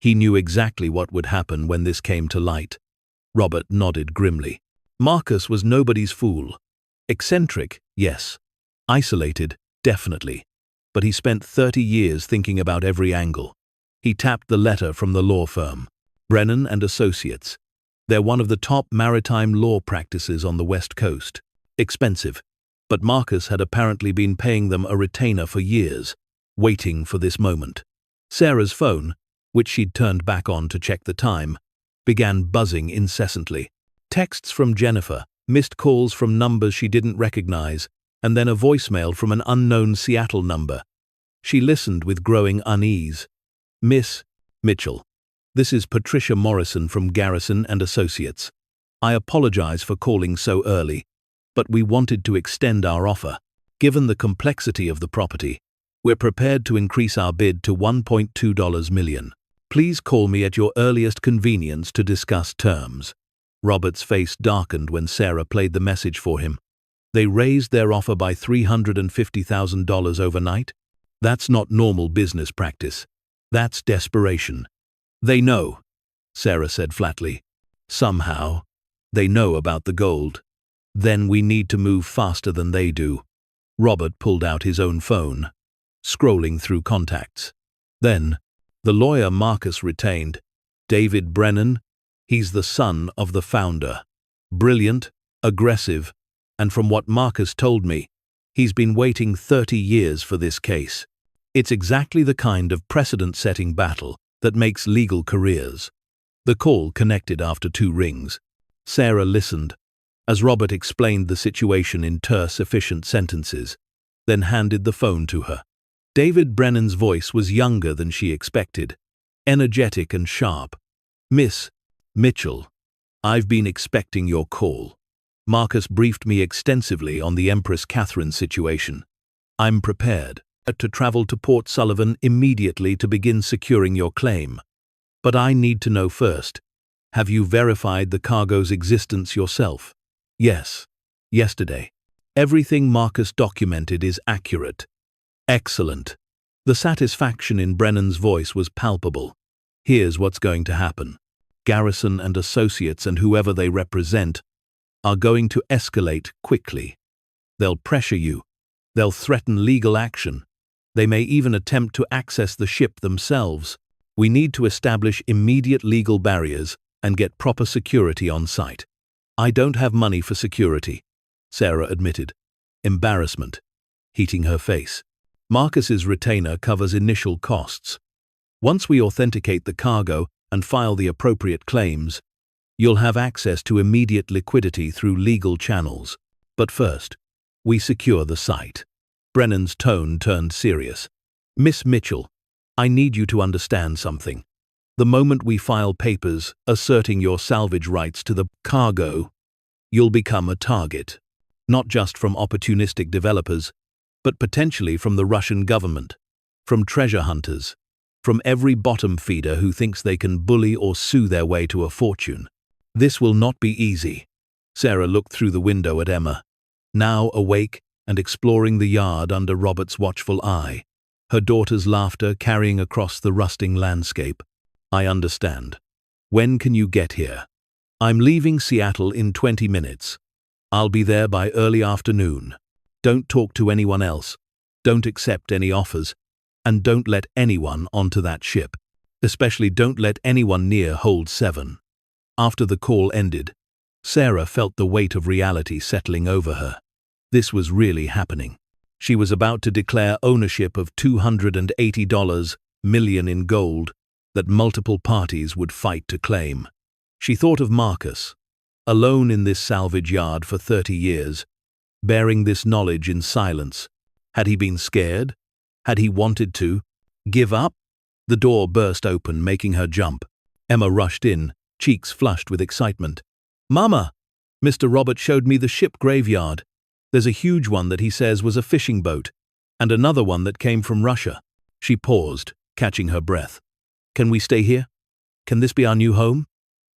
He knew exactly what would happen when this came to light. Robert nodded grimly. Marcus was nobody's fool. Eccentric, yes. Isolated, definitely. But he spent 30 years thinking about every angle. He tapped the letter from the law firm, Brennan and Associates. They're one of the top maritime law practices on the West Coast. Expensive. But Marcus had apparently been paying them a retainer for years, waiting for this moment. Sarah's phone, which she'd turned back on to check the time, began buzzing incessantly. Texts from Jennifer, missed calls from numbers she didn't recognize, and then a voicemail from an unknown Seattle number. She listened with growing unease. Miss Mitchell, this is Patricia Morrison from Garrison and Associates. I apologize for calling so early, but we wanted to extend our offer. Given the complexity of the property, we're prepared to increase our bid to $1.2 million. Please call me at your earliest convenience to discuss terms. Robert's face darkened when Sarah played the message for him. They raised their offer by $350,000 overnight? That's not normal business practice. That's desperation. They know, Sarah said flatly. Somehow, they know about the gold. Then we need to move faster than they do. Robert pulled out his own phone, scrolling through contacts. Then, the lawyer Marcus retained, David Brennan. He's the son of the founder. Brilliant, aggressive, and from what Marcus told me, he's been waiting 30 years for this case. It's exactly the kind of precedent-setting battle that makes legal careers. The call connected after 2 rings. Sarah listened, as Robert explained the situation in terse, efficient sentences, then handed the phone to her. David Brennan's voice was younger than she expected, energetic and sharp. "Miss Mitchell, I've been expecting your call. Marcus briefed me extensively on the Empress Catherine situation. I'm prepared to travel to Port Sullivan immediately to begin securing your claim. But I need to know first, have you verified the cargo's existence yourself?" "Yes. Yesterday. Everything Marcus documented is accurate." "Excellent." The satisfaction in Brennan's voice was palpable. "Here's what's going to happen. Garrison and Associates and whoever they represent are going to escalate quickly. They'll pressure you. They'll threaten legal action. They may even attempt to access the ship themselves. We need to establish immediate legal barriers and get proper security on site." "I don't have money for security," Sarah admitted, embarrassment heating her face. "Marcus's retainer covers initial costs. Once we authenticate the cargo and file the appropriate claims, you'll have access to immediate liquidity through legal channels. But first, we secure the site." Brennan's tone turned serious. "Miss Mitchell, I need you to understand something. The moment we file papers asserting your salvage rights to the cargo, you'll become a target. Not just from opportunistic developers, but potentially from the Russian government, from treasure hunters, from every bottom feeder who thinks they can bully or sue their way to a fortune. This will not be easy." Sarah looked through the window at Emma, now awake and exploring the yard under Robert's watchful eye, her daughter's laughter carrying across the rusting landscape. "I understand. When can you get here?" "I'm leaving Seattle in 20 minutes. I'll be there by early afternoon. Don't talk to anyone else. Don't accept any offers. And don't let anyone onto that ship. Especially don't let anyone near Hold 7. After the call ended, Sarah felt the weight of reality settling over her. This was really happening. She was about to declare ownership of $280 million in gold that multiple parties would fight to claim. She thought of Marcus, alone in this salvage yard for 30 years, bearing this knowledge in silence. Had he been scared? Had he wanted to give up? The door burst open, making her jump. Emma rushed in, cheeks flushed with excitement. "Mama! Mr. Robert showed me the ship graveyard. There's a huge one that he says was a fishing boat, and another one that came from Russia." She paused, catching her breath. "Can we stay here? Can this be our new home?"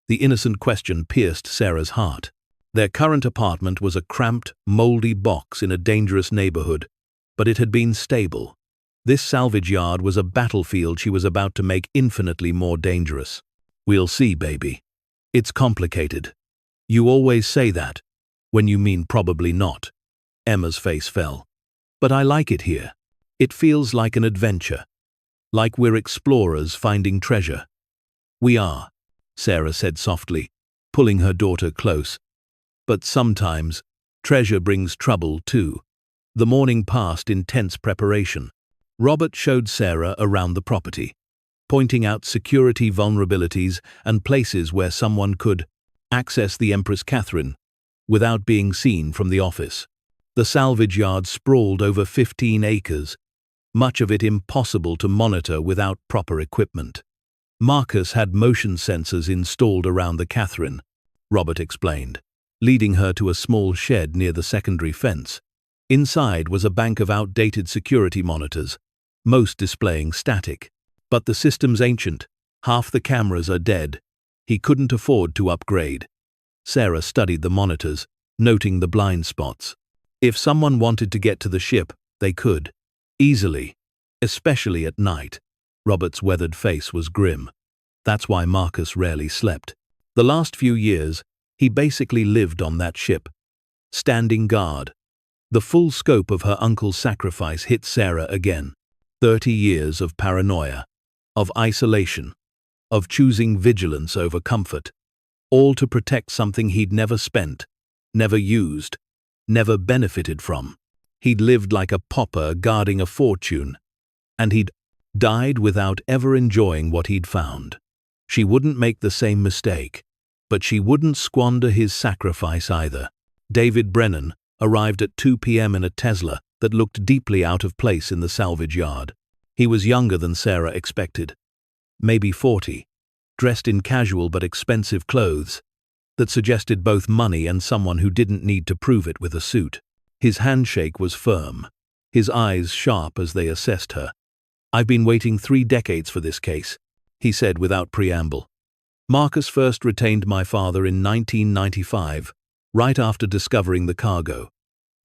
The innocent question pierced Sarah's heart. Their current apartment was a cramped, moldy box in a dangerous neighborhood, but it had been stable. This salvage yard was a battlefield she was about to make infinitely more dangerous. "We'll see, baby. It's complicated. You always say that, when you mean probably not." Emma's face fell. "But I like it here. It feels like an adventure. Like we're explorers finding treasure." "We are," Sarah said softly, pulling her daughter close. "But sometimes, treasure brings trouble too." The morning passed in tense preparation. Robert showed Sarah around the property, pointing out security vulnerabilities and places where someone could access the Empress Catherine without being seen from the office. The salvage yard sprawled over 15 acres, much of it impossible to monitor without proper equipment. Marcus had motion sensors installed around the Catherine, Robert explained, leading her to a small shed near the secondary fence. Inside was a bank of outdated security monitors, most displaying static. "But the system's ancient. Half the cameras are dead. He couldn't afford to upgrade." Sarah studied the monitors, noting the blind spots. If someone wanted to get to the ship, they could. Easily. Especially at night. Robert's weathered face was grim. That's why Marcus rarely slept. The last few years, he basically lived on that ship, standing guard. The full scope of her uncle's sacrifice hit Sarah again. 30 years of paranoia, of isolation, of choosing vigilance over comfort, all to protect something he'd never spent, never used, never benefited from. He'd lived like a pauper guarding a fortune, and he'd died without ever enjoying what he'd found. She wouldn't make the same mistake, but she wouldn't squander his sacrifice either. David Brennan arrived at 2 p.m. in a Tesla that that looked deeply out of place in the salvage yard. He was younger than Sarah expected, maybe 40, dressed in casual but expensive clothes that suggested both money and someone who didn't need to prove it with a suit. His handshake was firm, his eyes sharp as they assessed her. "I've been waiting 3 decades for this case," he said without preamble. "Marcus first retained my father in 1995, right after discovering the cargo.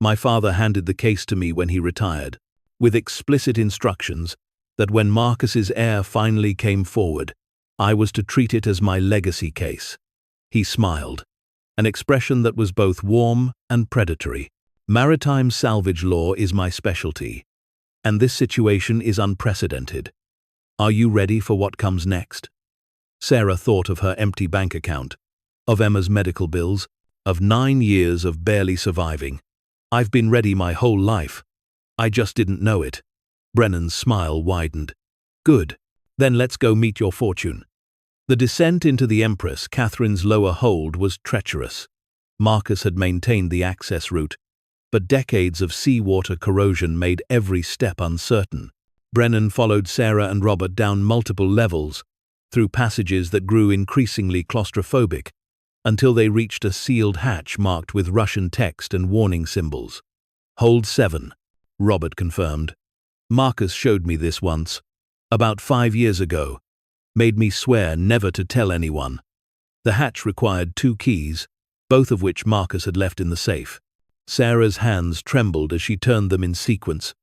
My father handed the case to me when he retired, with explicit instructions that when Marcus's heir finally came forward, I was to treat it as my legacy case." He smiled, an expression that was both warm and predatory. "Maritime salvage law is my specialty, and this situation is unprecedented. Are you ready for what comes next?" Sarah thought of her empty bank account, of Emma's medical bills, of 9 years of barely surviving. "I've been ready my whole life. I just didn't know it." Brennan's smile widened. "Good. Then let's go meet your fortune." The descent into the Empress Catherine's lower hold was treacherous. Marcus had maintained the access route, but decades of seawater corrosion made every step uncertain. Brennan followed Sarah and Robert down multiple levels, through passages that grew increasingly claustrophobic, until they reached a sealed hatch marked with Russian text and warning symbols. "Hold 7, Robert confirmed. "Marcus showed me this once, about 5 years ago, made me swear never to tell anyone." The hatch required 2 keys, both of which Marcus had left in the safe. Sarah's hands trembled as she turned them in sequence,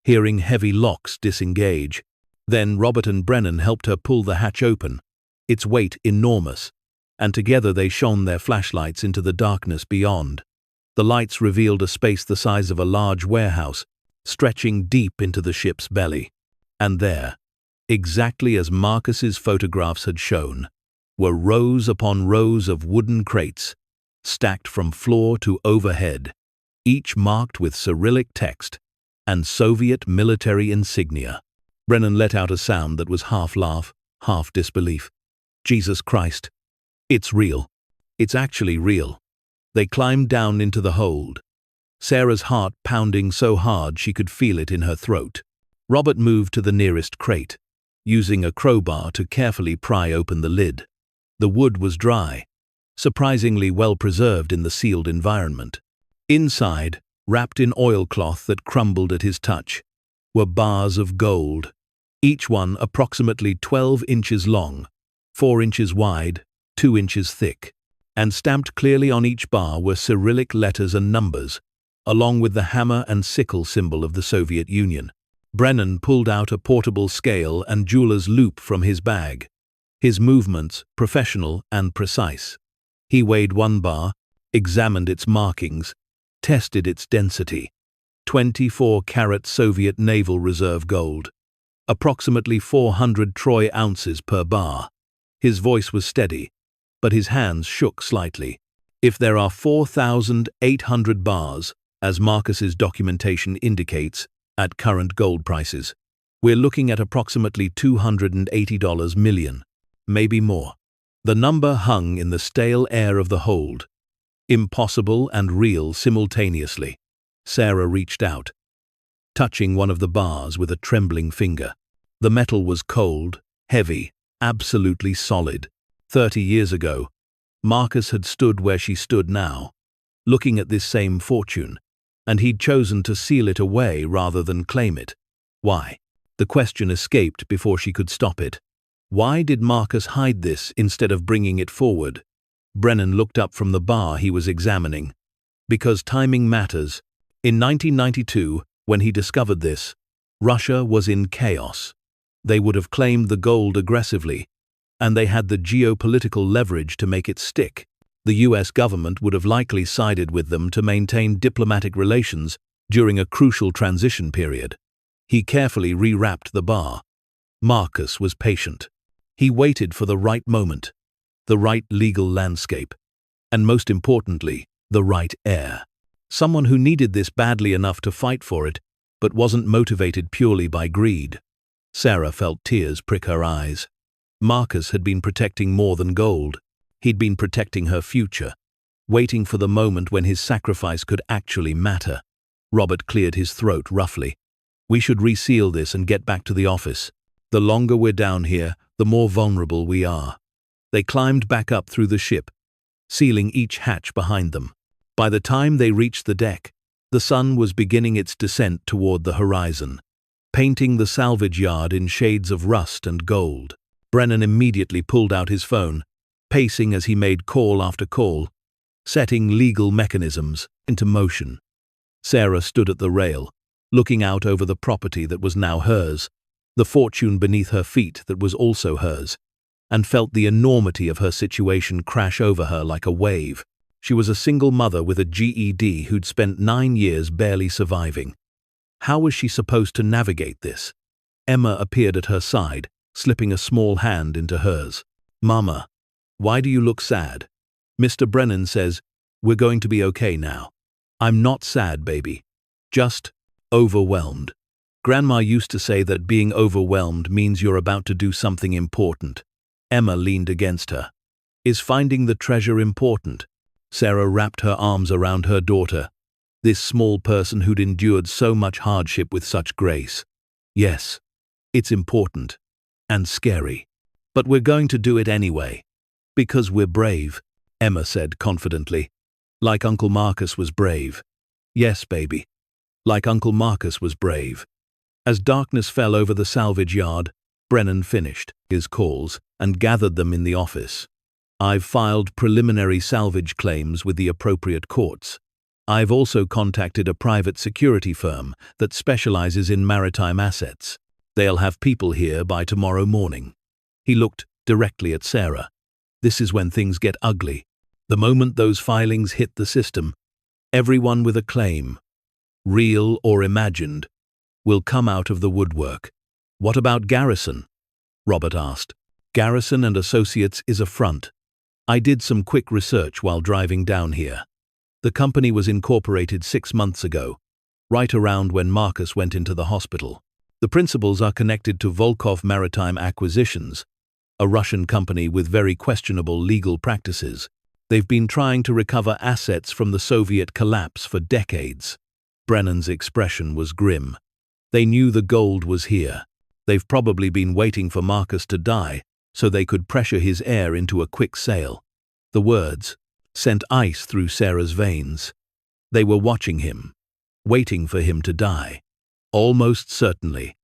hearing heavy locks disengage. Then Robert and Brennan helped her pull the hatch open, its weight enormous, and together they shone their flashlights into the darkness beyond. The lights revealed a space the size of a large warehouse, stretching deep into the ship's belly. And there, exactly as Marcus's photographs had shown, were rows upon rows of wooden crates, stacked from floor to overhead, each marked with Cyrillic text and Soviet military insignia. Brennan let out a sound that was half laugh, half disbelief. "Jesus Christ. It's real. It's actually real." They climbed down into the hold, Sarah's heart pounding so hard she could feel it in her throat. Robert moved to the nearest crate, using a crowbar to carefully pry open the lid. The wood was dry, surprisingly well preserved in the sealed environment. Inside, wrapped in oilcloth that crumbled at his touch, were bars of gold, each one approximately 12 inches long, 4 inches wide, 2 inches thick, and stamped clearly on each bar were Cyrillic letters and numbers, along with the hammer and sickle symbol of the Soviet Union. Brennan pulled out a portable scale and jeweler's loupe from his bag, his movements professional and precise. He weighed 1 bar, examined its markings, tested its density. 24-carat Soviet Naval Reserve gold, approximately 400 troy ounces per bar. His voice was steady, but his hands shook slightly. "If there are 4,800 bars, as Marcus's documentation indicates, at current gold prices, we're looking at approximately $280 million, maybe more." The number hung in the stale air of the hold, impossible and real simultaneously. Sarah reached out, touching one of the bars with a trembling finger. The metal was cold, heavy, absolutely solid. 30 years ago, Marcus had stood where she stood now, looking at this same fortune, and he'd chosen to seal it away rather than claim it. Why? The question escaped before she could stop it. Why did Marcus hide this instead of bringing it forward? Brennan looked up from the bar he was examining. Because timing matters. In 1992, when he discovered this, Russia was in chaos. They would have claimed the gold aggressively, and they had the geopolitical leverage to make it stick. The US government would have likely sided with them to maintain diplomatic relations during a crucial transition period. He carefully rewrapped the bar. Marcus was patient. He waited for the right moment, the right legal landscape, and most importantly, the right heir. Someone who needed this badly enough to fight for it, but wasn't motivated purely by greed. Sarah felt tears prick her eyes. Marcus had been protecting more than gold. He'd been protecting her future, waiting for the moment when his sacrifice could actually matter. Robert cleared his throat roughly. "We should reseal this and get back to the office. The longer we're down here, the more vulnerable we are." They climbed back up through the ship, sealing each hatch behind them. By the time they reached the deck, the sun was beginning its descent toward the horizon, painting the salvage yard in shades of rust and gold. Brennan immediately pulled out his phone, pacing as he made call after call, setting legal mechanisms into motion. Sarah stood at the rail, looking out over the property that was now hers, the fortune beneath her feet that was also hers, and felt the enormity of her situation crash over her like a wave. She was a single mother with a GED who'd spent 9 years barely surviving. How was she supposed to navigate this? Emma appeared at her side, slipping a small hand into hers. "Mama, why do you look sad?" "Mr. Brennan says we're going to be okay now." "I'm not sad, baby. Just overwhelmed. Grandma used to say that being overwhelmed means you're about to do something important." Emma leaned against her. "Is finding the treasure important?" Sarah wrapped her arms around her daughter, this small person who'd endured so much hardship with such grace. "Yes, it's important. And scary. But we're going to do it anyway. Because we're brave," Emma said confidently. "Like Uncle Marcus was brave." "Yes, baby. Like Uncle Marcus was brave." As darkness fell over the salvage yard, Brennan finished his calls and gathered them in the office. "I've filed preliminary salvage claims with the appropriate courts. I've also contacted a private security firm that specializes in maritime assets. They'll have people here by tomorrow morning." He looked directly at Sarah. "This is when things get ugly. The moment those filings hit the system, everyone with a claim, real or imagined, will come out of the woodwork." "What about Garrison?" Robert asked. "Garrison and Associates is a front. I did some quick research while driving down here. The company was incorporated 6 months ago, right around when Marcus went into the hospital. The principals are connected to Volkov Maritime Acquisitions, a Russian company with very questionable legal practices. They've been trying to recover assets from the Soviet collapse for decades." Brennan's expression was grim. "They knew the gold was here. They've probably been waiting for Marcus to die so they could pressure his heir into a quick sale." The words sent ice through Sarah's veins. They were watching him, waiting for him to die. Almost certainly.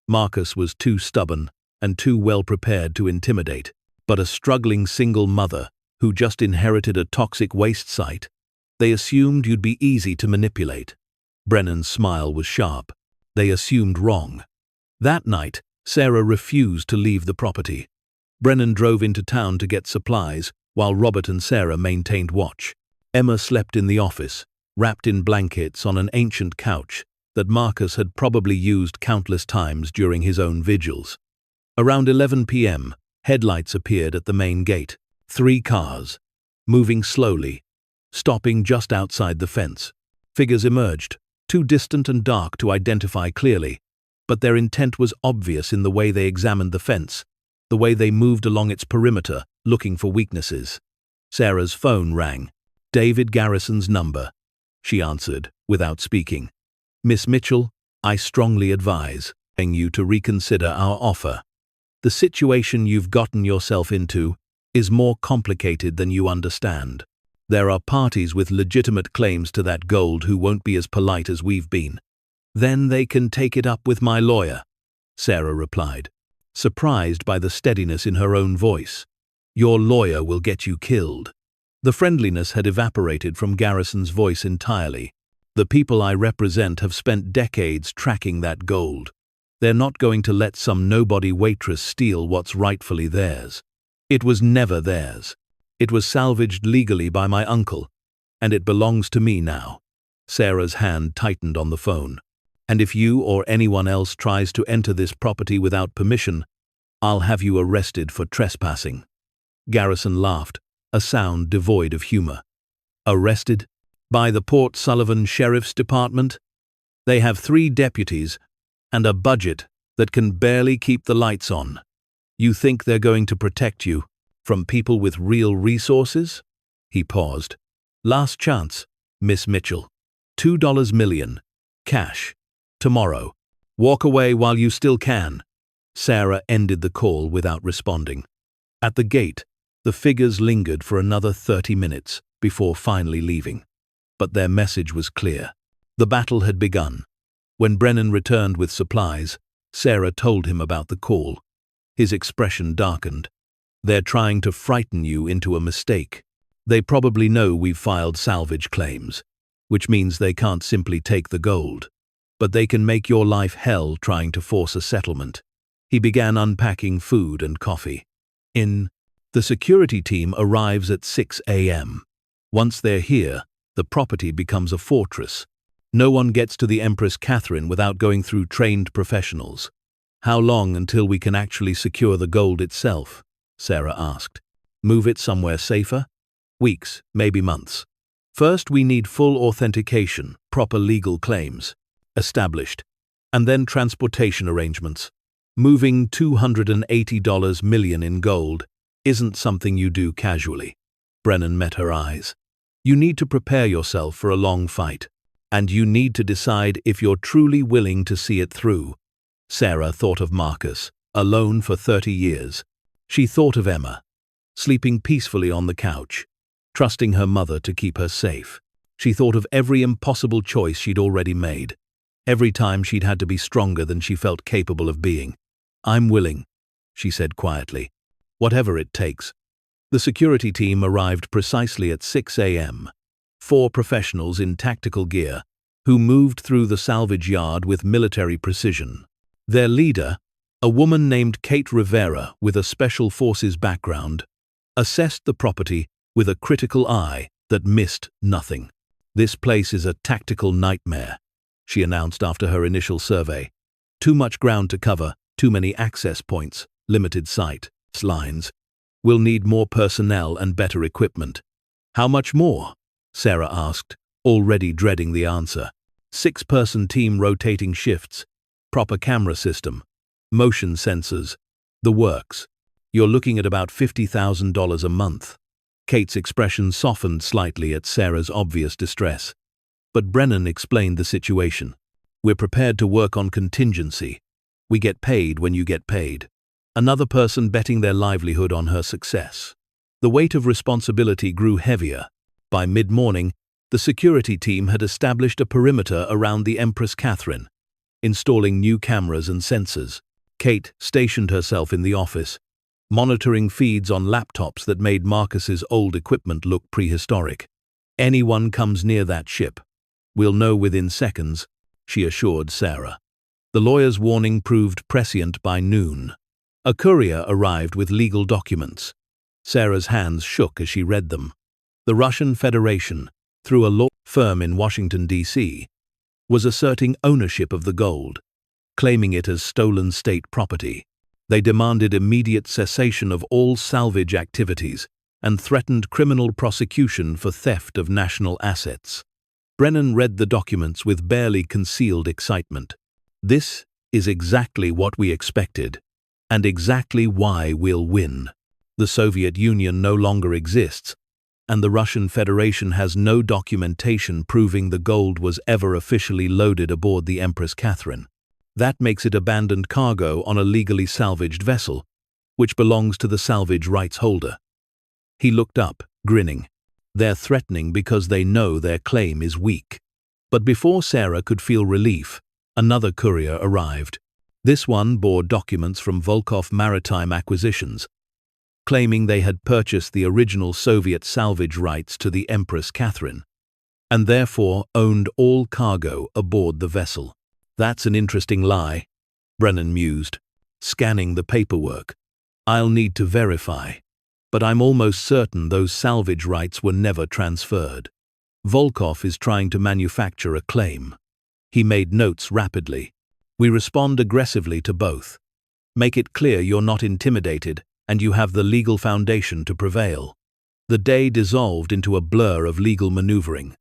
Marcus was too stubborn and too well prepared to intimidate, but a struggling single mother who just inherited a toxic waste site, they assumed you'd be easy to manipulate. Brennan's smile was sharp. They assumed wrong. That night, Sarah refused to leave the property. Brennan drove into town to get supplies, while Robert and Sarah maintained watch. Emma slept in the office, wrapped in blankets on an ancient couch that Marcus had probably used countless times during his own vigils. Around 11 p.m., headlights appeared at the main gate. 3 cars, moving slowly, stopping just outside the fence. Figures emerged, too distant and dark to identify clearly, but their intent was obvious in the way they examined the fence, the way they moved along its perimeter, looking for weaknesses. Sarah's phone rang. "David Garrison's number," she answered, without speaking. "Miss Mitchell, I strongly advise you to reconsider our offer. The situation you've gotten yourself into is more complicated than you understand. There are parties with legitimate claims to that gold who won't be as polite as we've been." "Then they can take it up with my lawyer," Sarah replied, surprised by the steadiness in her own voice. "Your lawyer will get you killed." The friendliness had evaporated from Garrison's voice entirely. "The people I represent have spent decades tracking that gold. They're not going to let some nobody waitress steal what's rightfully theirs. It was never theirs. It was salvaged legally by my uncle, and it belongs to me now." Sarah's hand tightened on the phone. "And if you or anyone else tries to enter this property without permission, I'll have you arrested for trespassing." Garrison laughed, a sound devoid of humor. "Arrested? By the Port Sullivan Sheriff's Department? They have 3 deputies and a budget that can barely keep the lights on. You think they're going to protect you from people with real resources?" He paused. "Last chance, Miss Mitchell. $2 million. Cash. Tomorrow. Walk away while you still can. Sarah ended the call without responding. At the gate, the figures lingered for another 30 minutes before finally leaving. But their message was clear. The battle had begun. When Brennan returned with supplies, Sarah told him about the call. His expression darkened. They're trying to frighten you into a mistake. They probably know we've filed salvage claims, which means they can't simply take the gold. But they can make your life hell trying to force a settlement. He began unpacking food and coffee. The security team arrives at 6 a.m. Once they're here, the property becomes a fortress. No one gets to the Empress Catherine without going through trained professionals. How long until we can actually secure the gold itself? Sarah asked. Move it somewhere safer? Weeks, maybe months. First, we need full authentication, proper legal claims established, and then transportation arrangements. Moving $280 million in gold isn't something you do casually. Brennan met her eyes. You need to prepare yourself for a long fight, and you need to decide if you're truly willing to see it through. Sarah thought of Marcus, alone for 30 years. She thought of Emma, sleeping peacefully on the couch, trusting her mother to keep her safe. She thought of every impossible choice she'd already made. Every time she'd had to be stronger than she felt capable of being. I'm willing, she said quietly. Whatever it takes. The security team arrived precisely at 6 a.m. 4 professionals in tactical gear, who moved through the salvage yard with military precision. Their leader, a woman named Kate Rivera with a special forces background, assessed the property with a critical eye that missed nothing. This place is a tactical nightmare, she announced after her initial survey. Too much ground to cover, too many access points, limited sight lines. We'll need more personnel and better equipment. How much more? Sarah asked, already dreading the answer. 6-person team rotating shifts, proper camera system, motion sensors, the works. You're looking at about $50,000 a month. Kate's expression softened slightly at Sarah's obvious distress. But Brennan explained the situation. We're prepared to work on contingency. We get paid when you get paid. Another person betting their livelihood on her success. The weight of responsibility grew heavier. By mid-morning, the security team had established a perimeter around the Empress Catherine, installing new cameras and sensors. Kate stationed herself in the office, monitoring feeds on laptops that made Marcus's old equipment look prehistoric. Anyone comes near that ship, we'll know within seconds, she assured Sarah. The lawyer's warning proved prescient by noon. A courier arrived with legal documents. Sarah's hands shook as she read them. The Russian Federation, through a law firm in Washington, D.C., was asserting ownership of the gold, claiming it as stolen state property. They demanded immediate cessation of all salvage activities and threatened criminal prosecution for theft of national assets. Brennan read the documents with barely concealed excitement. This is exactly what we expected, and exactly why we'll win. The Soviet Union no longer exists, and the Russian Federation has no documentation proving the gold was ever officially loaded aboard the Empress Catherine. That makes it abandoned cargo on a legally salvaged vessel, which belongs to the salvage rights holder. He looked up, grinning. They're threatening because they know their claim is weak. But before Sarah could feel relief, another courier arrived. This one bore documents from Volkov Maritime Acquisitions, claiming they had purchased the original Soviet salvage rights to the Empress Catherine, and therefore owned all cargo aboard the vessel. That's an interesting lie, Brennan mused, scanning the paperwork. I'll need to verify, but I'm almost certain those salvage rights were never transferred. Volkov is trying to manufacture a claim. He made notes rapidly. We respond aggressively to both. Make it clear you're not intimidated and you have the legal foundation to prevail. The day dissolved into a blur of legal maneuvering.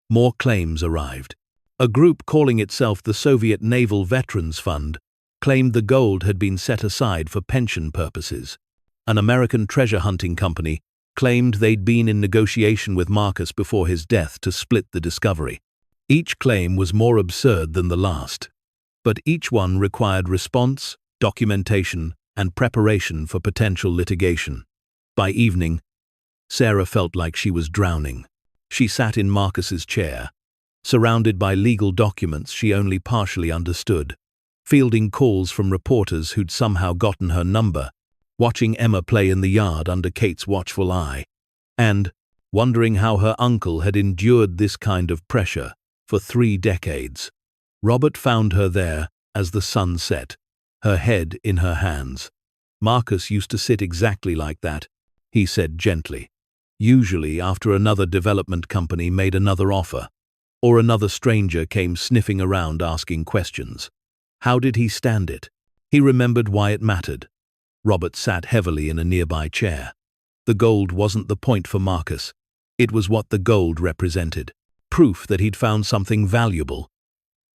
More claims arrived. A group calling itself the Soviet Naval Veterans Fund claimed the gold had been set aside for pension purposes. An American treasure hunting company claimed they'd been in negotiation with Marcus before his death to split the discovery. Each claim was more absurd than the last, but each one required response, documentation, and preparation for potential litigation. By evening, Sarah felt like she was drowning. She sat in Marcus's chair, surrounded by legal documents she only partially understood, fielding calls from reporters who'd somehow gotten her number, watching Emma play in the yard under Kate's watchful eye, and wondering how her uncle had endured this kind of pressure for 3 decades. Robert found her there as the sun set, her head in her hands. "Marcus used to sit exactly like that," he said gently. "Usually after another development company made another offer, or another stranger came sniffing around asking questions. How did he stand it? He remembered why it mattered." Robert sat heavily in a nearby chair. The gold wasn't the point for Marcus. It was what the gold represented. Proof that he'd found something valuable,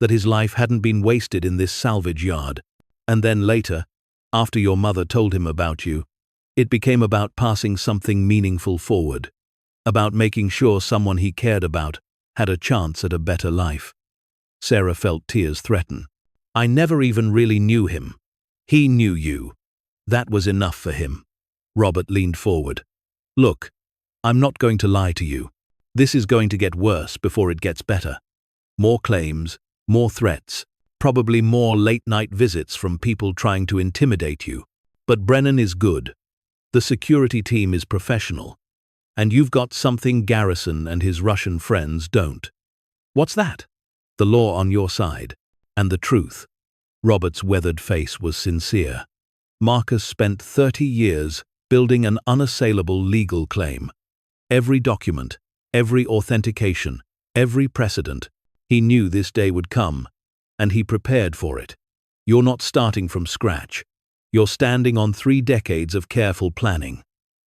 that his life hadn't been wasted in this salvage yard. And then later, after your mother told him about you, it became about passing something meaningful forward, about making sure someone he cared about had a chance at a better life. Sarah felt tears threaten. "I never even really knew him. He knew you. That was enough for him." Robert leaned forward. "Look, I'm not going to lie to you. This is going to get worse before it gets better. More claims, more threats, probably more late-night visits from people trying to intimidate you. But Brennan is good. The security team is professional. And you've got something Garrison and his Russian friends don't." "What's that?" "The law on your side. And the truth." Robert's weathered face was sincere. Marcus spent 30 years building an unassailable legal claim. Every document, every authentication, every precedent. He knew this day would come, and he prepared for it. You're not starting from scratch. You're standing on 3 decades of careful planning.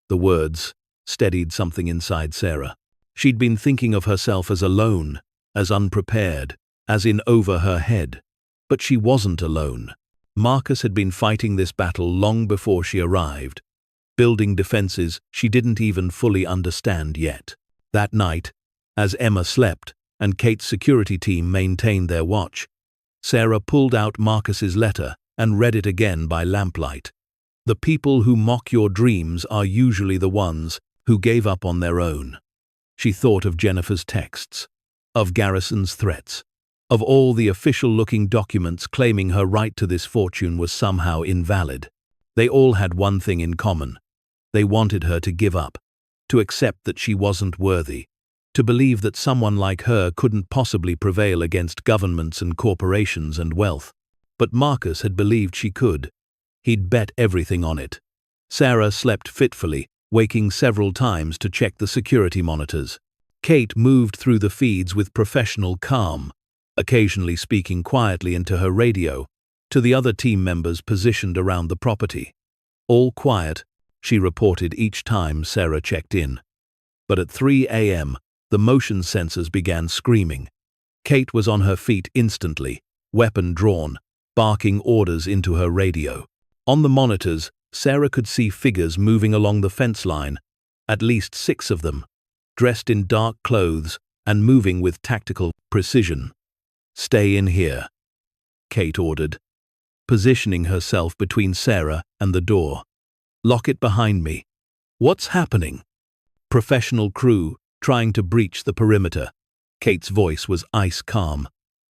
The words steadied something inside Sarah. She'd been thinking of herself as alone, as unprepared, as in over her head. But she wasn't alone. Marcus had been fighting this battle long before she arrived, building defenses she didn't even fully understand yet. That night, as Emma slept and Kate's security team maintained their watch, Sarah pulled out Marcus's letter and read it again by lamplight. "The people who mock your dreams are usually the ones who gave up on their own." She thought of Jennifer's texts, of Garrison's threats, of all the official-looking documents claiming her right to this fortune was somehow invalid. They all had one thing in common. They wanted her to give up, to accept that she wasn't worthy, to believe that someone like her couldn't possibly prevail against governments and corporations and wealth. But Marcus had believed she could. He'd bet everything on it. Sarah slept fitfully, waking several times to check the security monitors. Kate moved through the feeds with professional calm, occasionally speaking quietly into her radio to the other team members positioned around the property. "All quiet," she reported each time Sarah checked in. But at 3 a.m., the motion sensors began screaming. Kate was on her feet instantly, weapon drawn, barking orders into her radio. On the monitors, Sarah could see figures moving along the fence line, at least 6 of them, dressed in dark clothes and moving with tactical precision. "Stay in here," Kate ordered, positioning herself between Sarah and the door. "Lock it behind me." "What's happening?" "Professional crew trying to breach the perimeter." Kate's voice was ice calm.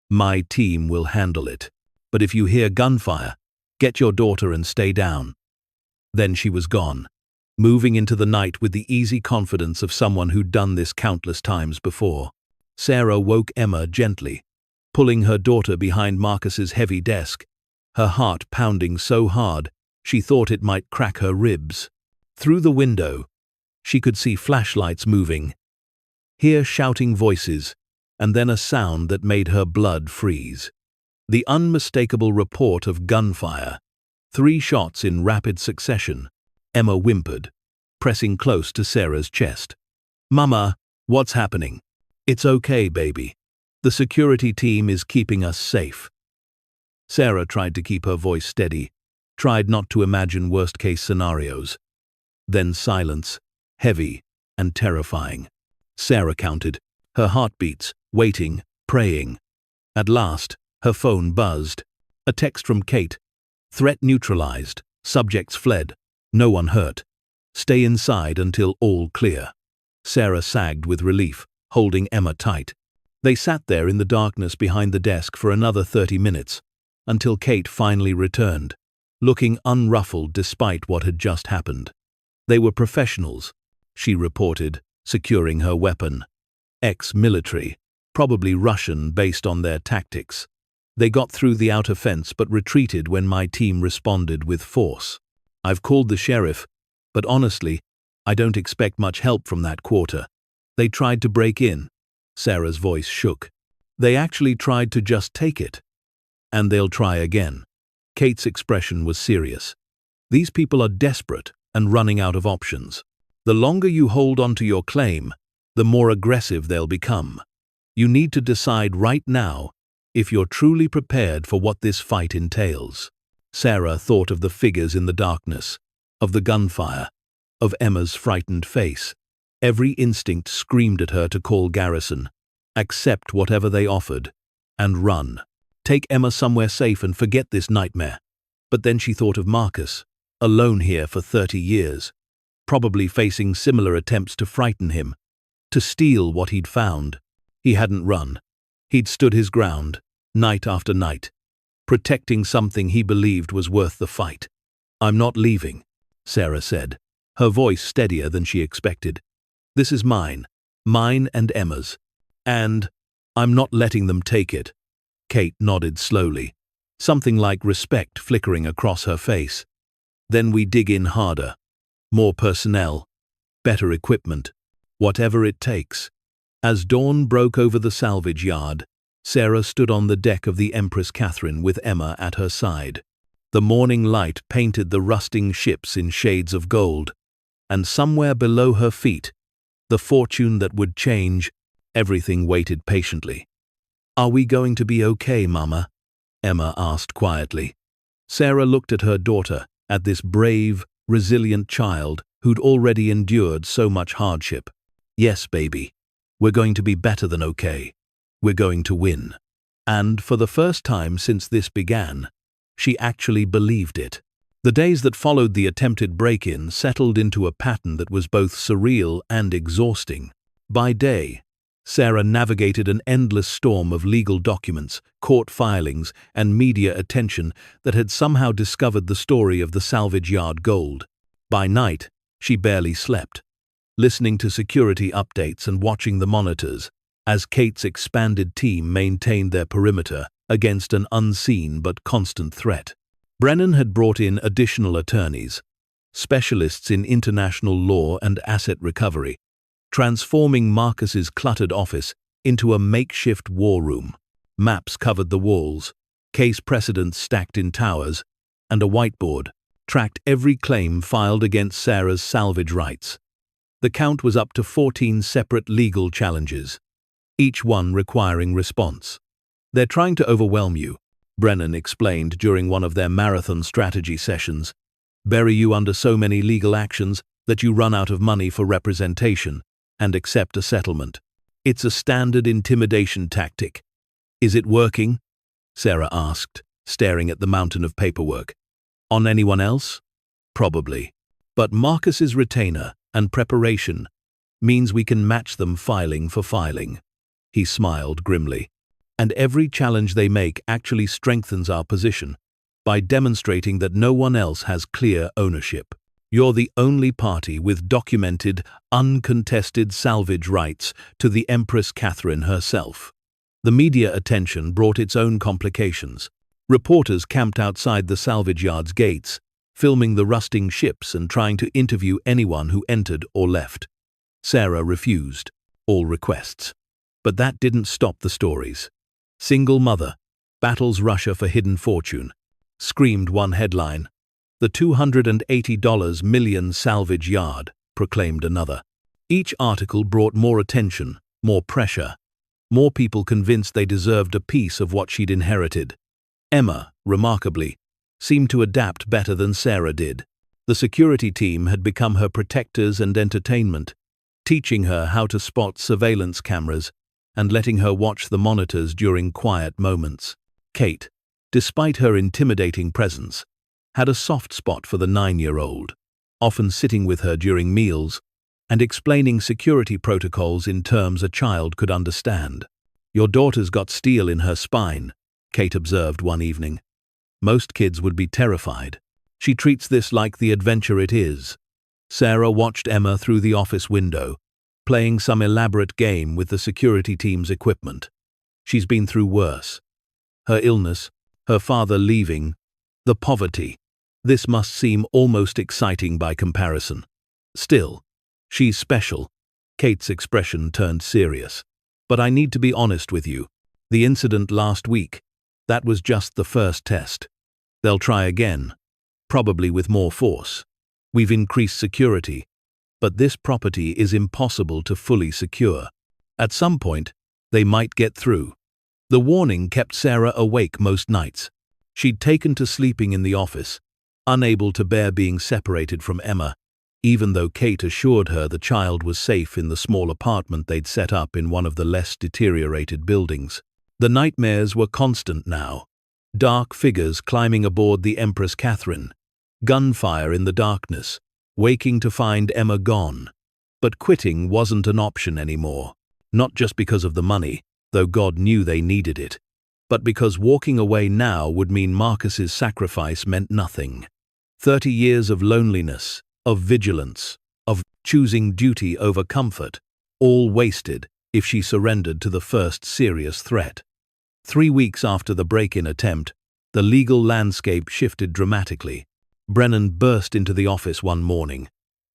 "My team will handle it. But if you hear gunfire, get your daughter and stay down." Then she was gone, moving into the night with the easy confidence of someone who'd done this countless times before. Sarah woke Emma gently, pulling her daughter behind Marcus's heavy desk, her heart pounding so hard she thought it might crack her ribs. Through the window, she could see flashlights moving, hear shouting voices, and then a sound that made her blood freeze. The unmistakable report of gunfire. 3 shots in rapid succession. Emma whimpered, pressing close to Sarah's chest. "Mama, what's happening?" "It's okay, baby. The security team is keeping us safe." Sarah tried to keep her voice steady, tried not to imagine worst-case scenarios. Then silence, heavy and terrifying. Sarah counted, her heartbeats, waiting, praying. At last, her phone buzzed. A text from Kate. Threat neutralized. Subjects fled. No one hurt. Stay inside until all clear. Sarah sagged with relief, holding Emma tight. They sat there in the darkness behind the desk for another 30 minutes, until Kate finally returned, looking unruffled despite what had just happened. They were professionals, she reported, securing her weapon. Ex-military, probably Russian based on their tactics. They got through the outer fence but retreated when my team responded with force. I've called the sheriff, but honestly, I don't expect much help from that quarter. They tried to break in. Sarah's voice shook. They actually tried to just take it. And they'll try again. Kate's expression was serious. These people are desperate and running out of options. The longer you hold on to your claim, the more aggressive they'll become. You need to decide right now if you're truly prepared for what this fight entails. Sarah thought of the figures in the darkness, of the gunfire, of Emma's frightened face. Every instinct screamed at her to call garrison, accept whatever they offered, and run. Take Emma somewhere safe and forget this nightmare. But then she thought of Marcus, alone here for 30 years, probably facing similar attempts to frighten him, to steal what he'd found. He hadn't run. He'd stood his ground, night after night, protecting something he believed was worth the fight. I'm not leaving, Sarah said, her voice steadier than she expected. This is mine and Emma's. And I'm not letting them take it. Kate nodded slowly, something like respect flickering across her face. Then we dig in harder. More personnel, better equipment, whatever it takes. As dawn broke over the salvage yard, Sarah stood on the deck of the Empress Catherine with Emma at her side. The morning light painted the rusting ships in shades of gold, and somewhere below her feet, the fortune that would change, everything waited patiently. Are we going to be okay, Mama? Emma asked quietly. Sarah looked at her daughter, at this brave, resilient child who'd already endured so much hardship. Yes, baby. We're going to be better than okay. We're going to win. And for the first time since this began, she actually believed it. The days that followed the attempted break-in settled into a pattern that was both surreal and exhausting. By day, Sarah navigated an endless storm of legal documents, court filings, and media attention that had somehow discovered the story of the salvage yard gold. By night, she barely slept, listening to security updates and watching the monitors, as Kate's expanded team maintained their perimeter against an unseen but constant threat. Brennan had brought in additional attorneys, specialists in international law and asset recovery, transforming Marcus's cluttered office into a makeshift war room. Maps covered the walls, case precedents stacked in towers, and a whiteboard tracked every claim filed against Sarah's salvage rights. The count was up to 14 separate legal challenges, each one requiring response. They're trying to overwhelm you, Brennan explained during one of their marathon strategy sessions. Bury you under so many legal actions that you run out of money for representation and accept a settlement. It's a standard intimidation tactic. Is it working? Sarah asked, staring at the mountain of paperwork. On anyone else? Probably. But Marcus's retainer and preparation means we can match them filing for filing. He smiled grimly. And every challenge they make actually strengthens our position by demonstrating that no one else has clear ownership. You're the only party with documented, uncontested salvage rights to the Empress Catherine herself. The media attention brought its own complications. Reporters camped outside the salvage yard's gates, filming the rusting ships and trying to interview anyone who entered or left. Sarah refused all requests. But that didn't stop the stories. Single mother battles Russia for hidden fortune, screamed one headline. The $280 million salvage yard, proclaimed another. Each article brought more attention, more pressure, more people convinced they deserved a piece of what she'd inherited. Emma, remarkably, seemed to adapt better than Sarah did. The security team had become her protectors and entertainment, teaching her how to spot surveillance cameras, and letting her watch the monitors during quiet moments. Kate, despite her intimidating presence, had a soft spot for the 9-year-old, often sitting with her during meals and explaining security protocols in terms a child could understand. "Your daughter's got steel in her spine," Kate observed one evening. "Most kids would be terrified. She treats this like the adventure it is." Sarah watched Emma through the office window, playing some elaborate game with the security team's equipment. She's been through worse. Her illness, her father leaving, the poverty. This must seem almost exciting by comparison. Still, she's special. Kate's expression turned serious. "But I need to be honest with you. The incident last week, that was just the first test. They'll try again, probably with more force. We've increased security, but this property is impossible to fully secure. At some point, they might get through." The warning kept Sarah awake most nights. She'd taken to sleeping in the office, unable to bear being separated from Emma, even though Kate assured her the child was safe in the small apartment they'd set up in one of the less deteriorated buildings. The nightmares were constant now. Dark figures climbing aboard the Empress Catherine, gunfire in the darkness, waking to find Emma gone. But quitting wasn't an option anymore, not just because of the money, though God knew they needed it, but because walking away now would mean Marcus's sacrifice meant nothing. 30 years of loneliness, of vigilance, of choosing duty over comfort, all wasted if she surrendered to the first serious threat. 3 weeks after the break-in attempt, the legal landscape shifted dramatically. Brennan burst into the office one morning,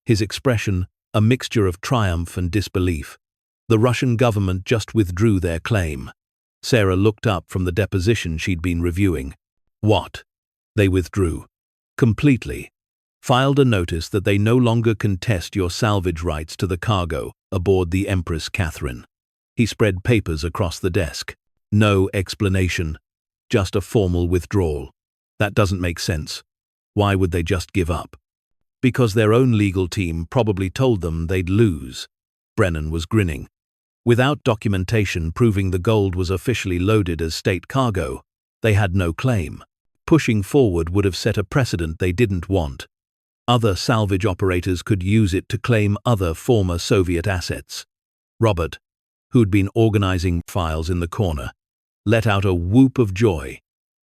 his expression a mixture of triumph and disbelief. The Russian government just withdrew their claim. Sarah looked up from the deposition she'd been reviewing. "What?" "They withdrew. Completely. Filed a notice that they no longer contest your salvage rights to the cargo aboard the Empress Catherine." He spread papers across the desk. "No explanation. Just a formal withdrawal. That doesn't make sense. Why would they just give up?" "Because their own legal team probably told them they'd lose." Brennan was grinning. Without documentation proving the gold was officially loaded as state cargo, they had no claim. Pushing forward would have set a precedent they didn't want. Other salvage operators could use it to claim other former Soviet assets. Robert, who'd been organizing files in the corner, let out a whoop of joy.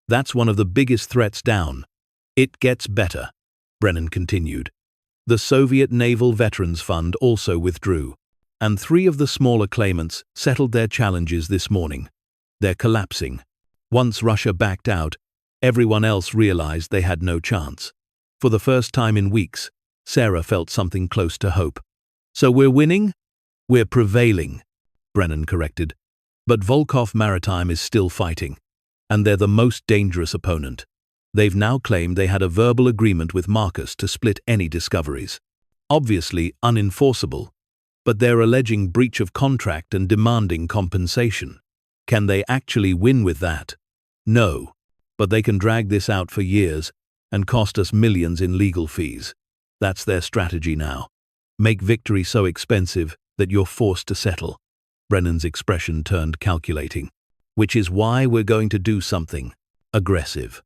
"That's one of the biggest threats down. It gets better," Brennan continued. The Soviet Naval Veterans Fund also withdrew, and 3 of the smaller claimants settled their challenges this morning. They're collapsing. Once Russia backed out, everyone else realized they had no chance. For the first time in weeks, Sarah felt something close to hope. "So we're winning?" "We're prevailing," Brennan corrected. "But Volkov Maritime is still fighting, and they're the most dangerous opponent. They've now claimed they had a verbal agreement with Marcus to split any discoveries. Obviously unenforceable, but they're alleging breach of contract and demanding compensation. Can they actually win with that? No, but they can drag this out for years and cost us millions in legal fees. That's their strategy now. Make victory so expensive that you're forced to settle." Brennan's expression turned calculating. "Which is why we're going to do something aggressive."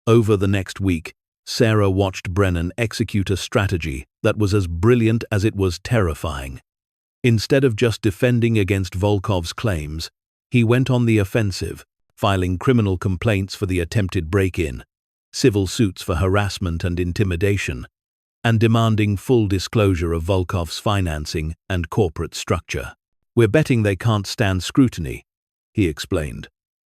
Over the next week, Sarah watched Brennan execute a strategy that was as brilliant as it was terrifying. Instead of just defending against Volkov's claims, he went on the offensive, filing criminal complaints for the attempted break-in, civil suits for harassment and intimidation, and demanding full disclosure of Volkov's financing and corporate structure. "We're betting they can't stand scrutiny," he explained.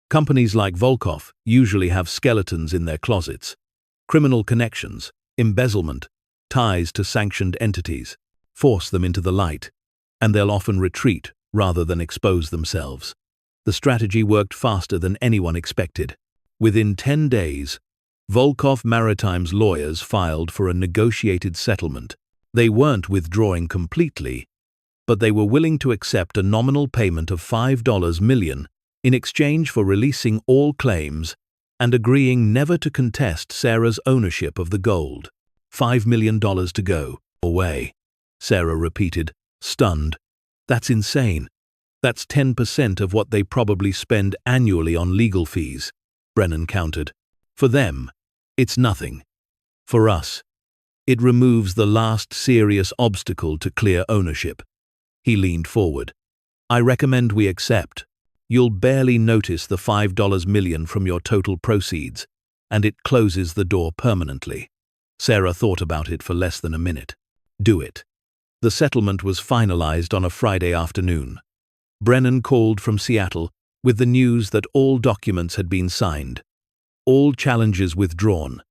"Companies like Volkov usually have skeletons in their closets. Criminal connections, embezzlement, ties to sanctioned entities. Force them into the light, and they'll often retreat rather than expose themselves." The strategy worked faster than anyone expected. Within 10 days, Volkov Maritime's lawyers filed for a negotiated settlement. They weren't withdrawing completely, but they were willing to accept a nominal payment of $5 million in exchange for releasing all claims and agreeing never to contest Sarah's ownership of the gold. $5 million to go away, Sarah repeated, stunned. "That's insane. That's 10% of what they probably spend annually on legal fees, Brennan countered. For them, it's nothing. For us, it removes the last serious obstacle to clear ownership. He leaned forward. I recommend we accept. You'll barely notice the $5 million from your total proceeds, and it closes the door permanently. Sarah thought about it for less than a minute. Do it. The settlement was finalized on a Friday afternoon. Brennan called from Seattle with the news that all documents had been signed, all challenges withdrawn,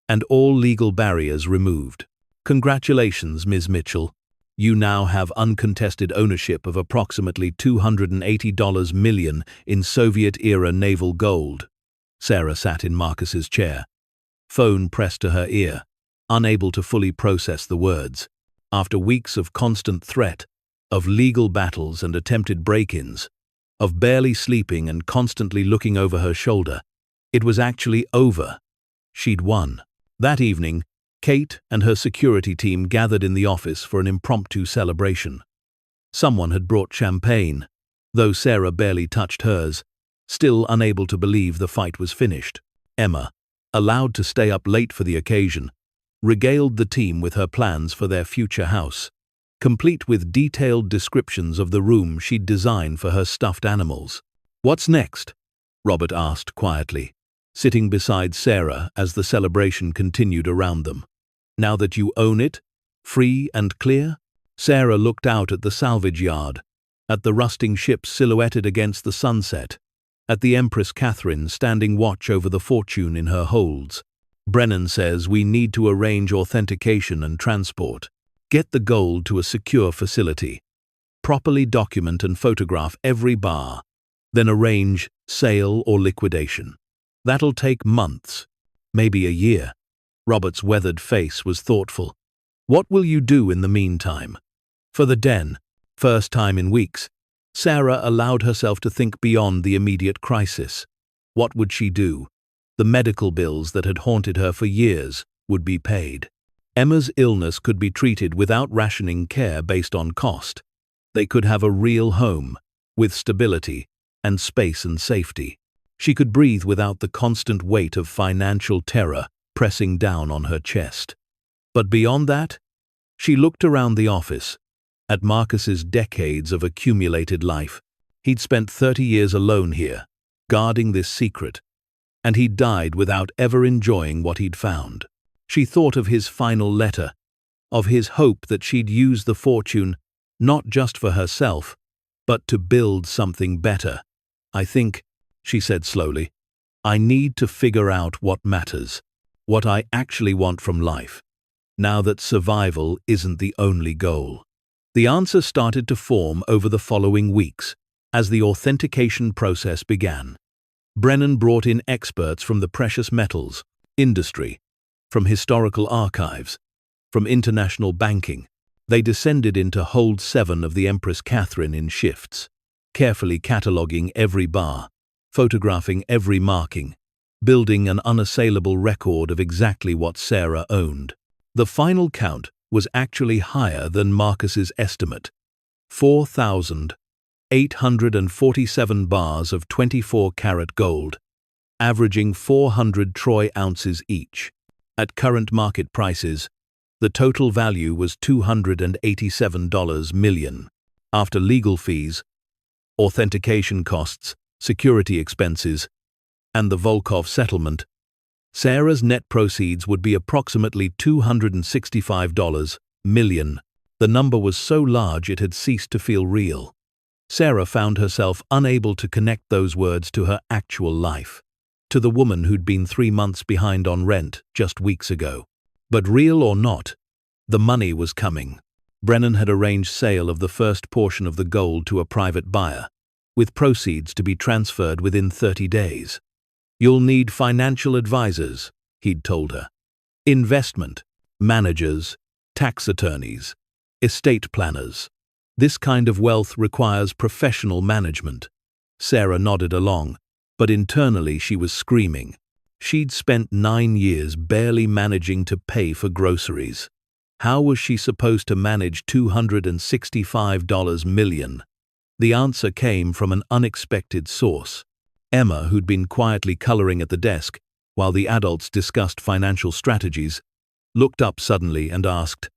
and all legal barriers removed. Congratulations, Ms. Mitchell. You now have uncontested ownership of approximately $280 million in Soviet-era naval gold. Sarah sat in Marcus's chair, phone pressed to her ear, unable to fully process the words. After weeks of constant threat, of legal battles and attempted break-ins, of barely sleeping and constantly looking over her shoulder, it was actually over. She'd won. That evening, Kate and her security team gathered in the office for an impromptu celebration. Someone had brought champagne, though Sarah barely touched hers, still unable to believe the fight was finished. Emma, allowed to stay up late for the occasion, regaled the team with her plans for their future house, complete with detailed descriptions of the room she'd designed for her stuffed animals. What's next? Robert asked quietly, sitting beside Sarah as the celebration continued around them. Now that you own it, free and clear? Sarah looked out at the salvage yard, at the rusting ships silhouetted against the sunset, at the Empress Catherine standing watch over the fortune in her holds. Brennan says we need to arrange authentication and transport. Get the gold to a secure facility. Properly document and photograph every bar, then arrange sale or liquidation. That'll take months, maybe a year. Robert's weathered face was thoughtful. What will you do in the meantime? For the den, first time in weeks, Sarah allowed herself to think beyond the immediate crisis. What would she do? The medical bills that had haunted her for years would be paid. Emma's illness could be treated without rationing care based on cost. They could have a real home, with stability and space and safety. She could breathe without the constant weight of financial terror pressing down on her chest. But beyond that, she looked around the office, at Marcus's decades of accumulated life. He'd spent 30 years alone here, guarding this secret, and he'd died without ever enjoying what he'd found. She thought of his final letter, of his hope that she'd use the fortune not just for herself, but to build something better. I think, she said slowly, I need to figure out what matters, what I actually want from life, now that survival isn't the only goal. The answer started to form over the following weeks, as the authentication process began. Brennan brought in experts from the precious metals industry, from historical archives, from international banking. They descended into Hold 7 of the Empress Catherine in shifts, carefully cataloguing every bar, photographing every marking, building an unassailable record of exactly what Sarah owned. The final count was actually higher than Marcus's estimate: 4,847 bars of 24-karat gold, averaging 400 troy ounces each. At current market prices, the total value was $287 million. After legal fees, authentication costs, security expenses, and the Volkov settlement, Sarah's net proceeds would be approximately $265 million. The number was so large it had ceased to feel real. Sarah found herself unable to connect those words to her actual life, to the woman who'd been 3 months behind on rent just weeks ago. But real or not, the money was coming. Brennan had arranged sale of the first portion of the gold to a private buyer, with proceeds to be transferred within 30 days. You'll need financial advisors, he'd told her. Investment managers, tax attorneys, estate planners. This kind of wealth requires professional management. Sarah nodded along, but internally she was screaming. She'd spent 9 years barely managing to pay for groceries. How was she supposed to manage $265 million? The answer came from an unexpected source. Emma, who'd been quietly coloring at the desk while the adults discussed financial strategies, looked up suddenly and asked,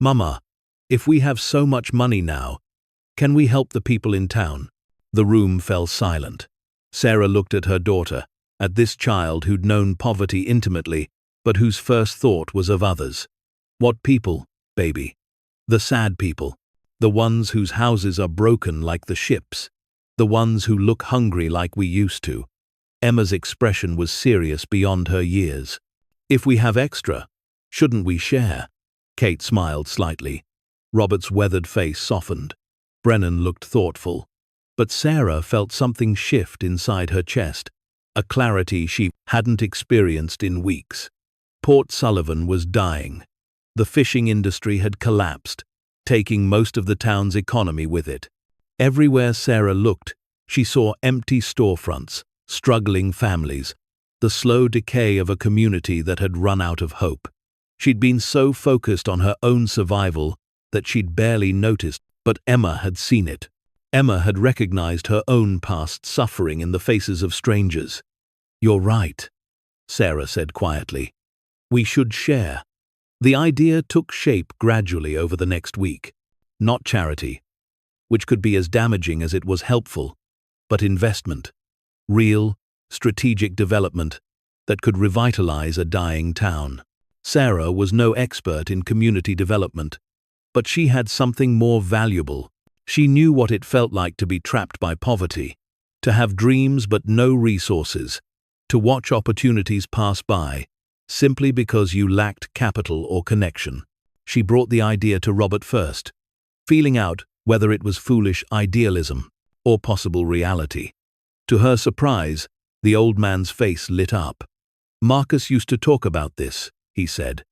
"Mama, if we have so much money now, can we help the people in town?" The room fell silent. Sarah looked at her daughter, at this child who'd known poverty intimately, but whose first thought was of others. "What people, baby?" "The sad people. The ones whose houses are broken like the ships. The ones who look hungry like we used to." Emma's expression was serious beyond her years. "If we have extra, shouldn't we share?" Kate smiled slightly. Robert's weathered face softened. Brennan looked thoughtful. But Sarah felt something shift inside her chest, a clarity she hadn't experienced in weeks. Port Sullivan was dying. The fishing industry had collapsed, taking most of the town's economy with it. Everywhere Sarah looked, she saw empty storefronts, struggling families, the slow decay of a community that had run out of hope. She'd been so focused on her own survival that she'd barely noticed, but Emma had seen it. Emma had recognized her own past suffering in the faces of strangers. "You're right," Sarah said quietly. "We should share." The idea took shape gradually over the next week. Not charity, which could be as damaging as it was helpful, but investment. Real, strategic development that could revitalize a dying town. Sarah was no expert in community development, but she had something more valuable. She knew what it felt like to be trapped by poverty, to have dreams but no resources, to watch opportunities pass by, simply because you lacked capital or connection. She brought the idea to Robert first, feeling out whether it was foolish idealism or possible reality. To her surprise, the old man's face lit up. "Marcus used to talk about this," he said,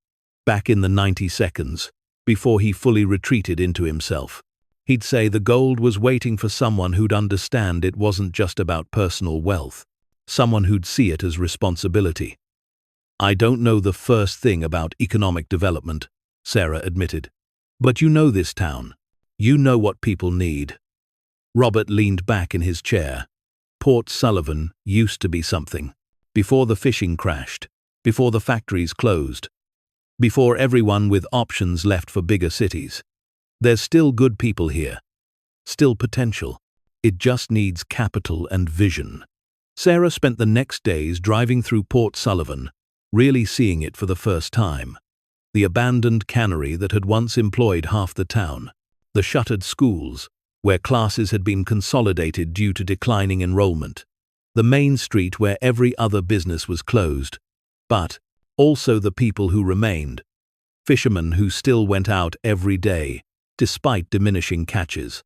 "back in the 90 seconds, before he fully retreated into himself. He'd say the gold was waiting for someone who'd understand it wasn't just about personal wealth, someone who'd see it as responsibility." "I don't know the first thing about economic development," Sarah admitted. "But you know this town. You know what people need." Robert leaned back in his chair. Port Sullivan used to be something. Before the fishing crashed, before the factories closed, before everyone with options left for bigger cities. There's still good people here. Still potential. It just needs capital and vision. Sarah spent the next days driving through Port Sullivan, really seeing it for the first time. The abandoned cannery that had once employed half the town. The shuttered schools, where classes had been consolidated due to declining enrollment. The main street where every other business was closed. But also the people who remained. Fishermen who still went out every day, despite diminishing catches.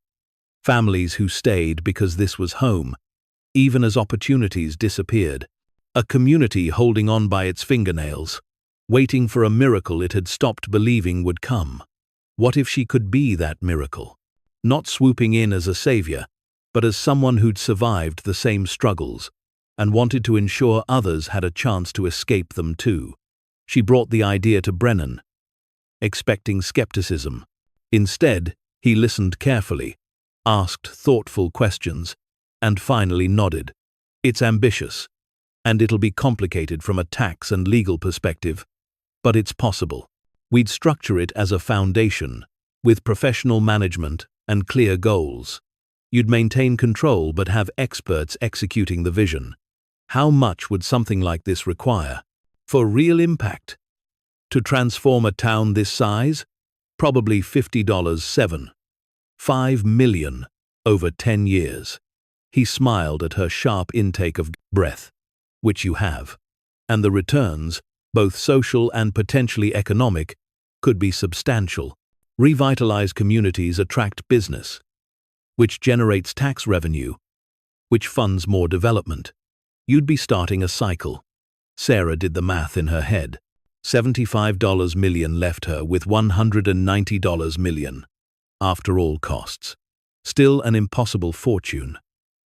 Families who stayed because this was home, even as opportunities disappeared. A community holding on by its fingernails, waiting for a miracle it had stopped believing would come. What if she could be that miracle? Not swooping in as a savior, but as someone who'd survived the same struggles and wanted to ensure others had a chance to escape them too. She brought the idea to Brennan, expecting skepticism. Instead, he listened carefully, asked thoughtful questions, and finally nodded. "It's ambitious, and it'll be complicated from a tax and legal perspective, but it's possible. We'd structure it as a foundation, with professional management and clear goals. You'd maintain control but have experts executing the vision." How much would something like this require? For real impact? To transform a town this size? Probably $50.5 million over 10 years. He smiled at her sharp intake of breath, which you have. And the returns, both social and potentially economic, could be substantial. Revitalized communities attract business, which generates tax revenue, which funds more development. You'd be starting a cycle. Sarah did the math in her head. $75 million left her with $190 million, after all costs. Still an impossible fortune.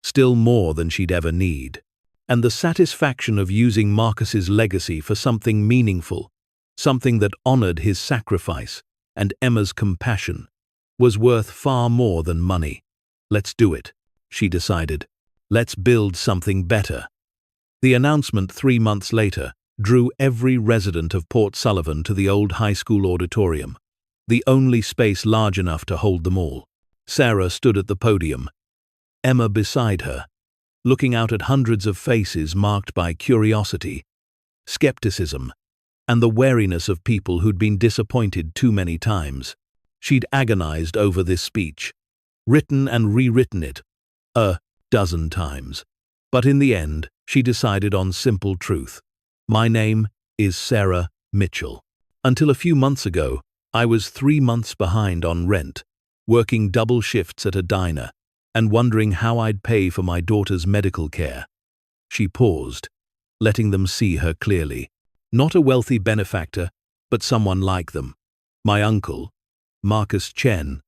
Still more than she'd ever need. And the satisfaction of using Marcus's legacy for something meaningful, something that honored his sacrifice and Emma's compassion, was worth far more than money. Let's do it, she decided. Let's build something better. The announcement 3 months later drew every resident of Port Sullivan to the old high school auditorium, the only space large enough to hold them all. Sarah stood at the podium, Emma beside her, looking out at hundreds of faces marked by curiosity, skepticism, and the wariness of people who'd been disappointed too many times. She'd agonized over this speech, written and rewritten it a dozen times. But in the end, she decided on simple truth. My name is Sarah Mitchell. Until a few months ago, I was 3 months behind on rent, working double shifts at a diner, and wondering how I'd pay for my daughter's medical care. She paused, letting them see her clearly. Not a wealthy benefactor, but someone like them. My uncle, Marcus Chen,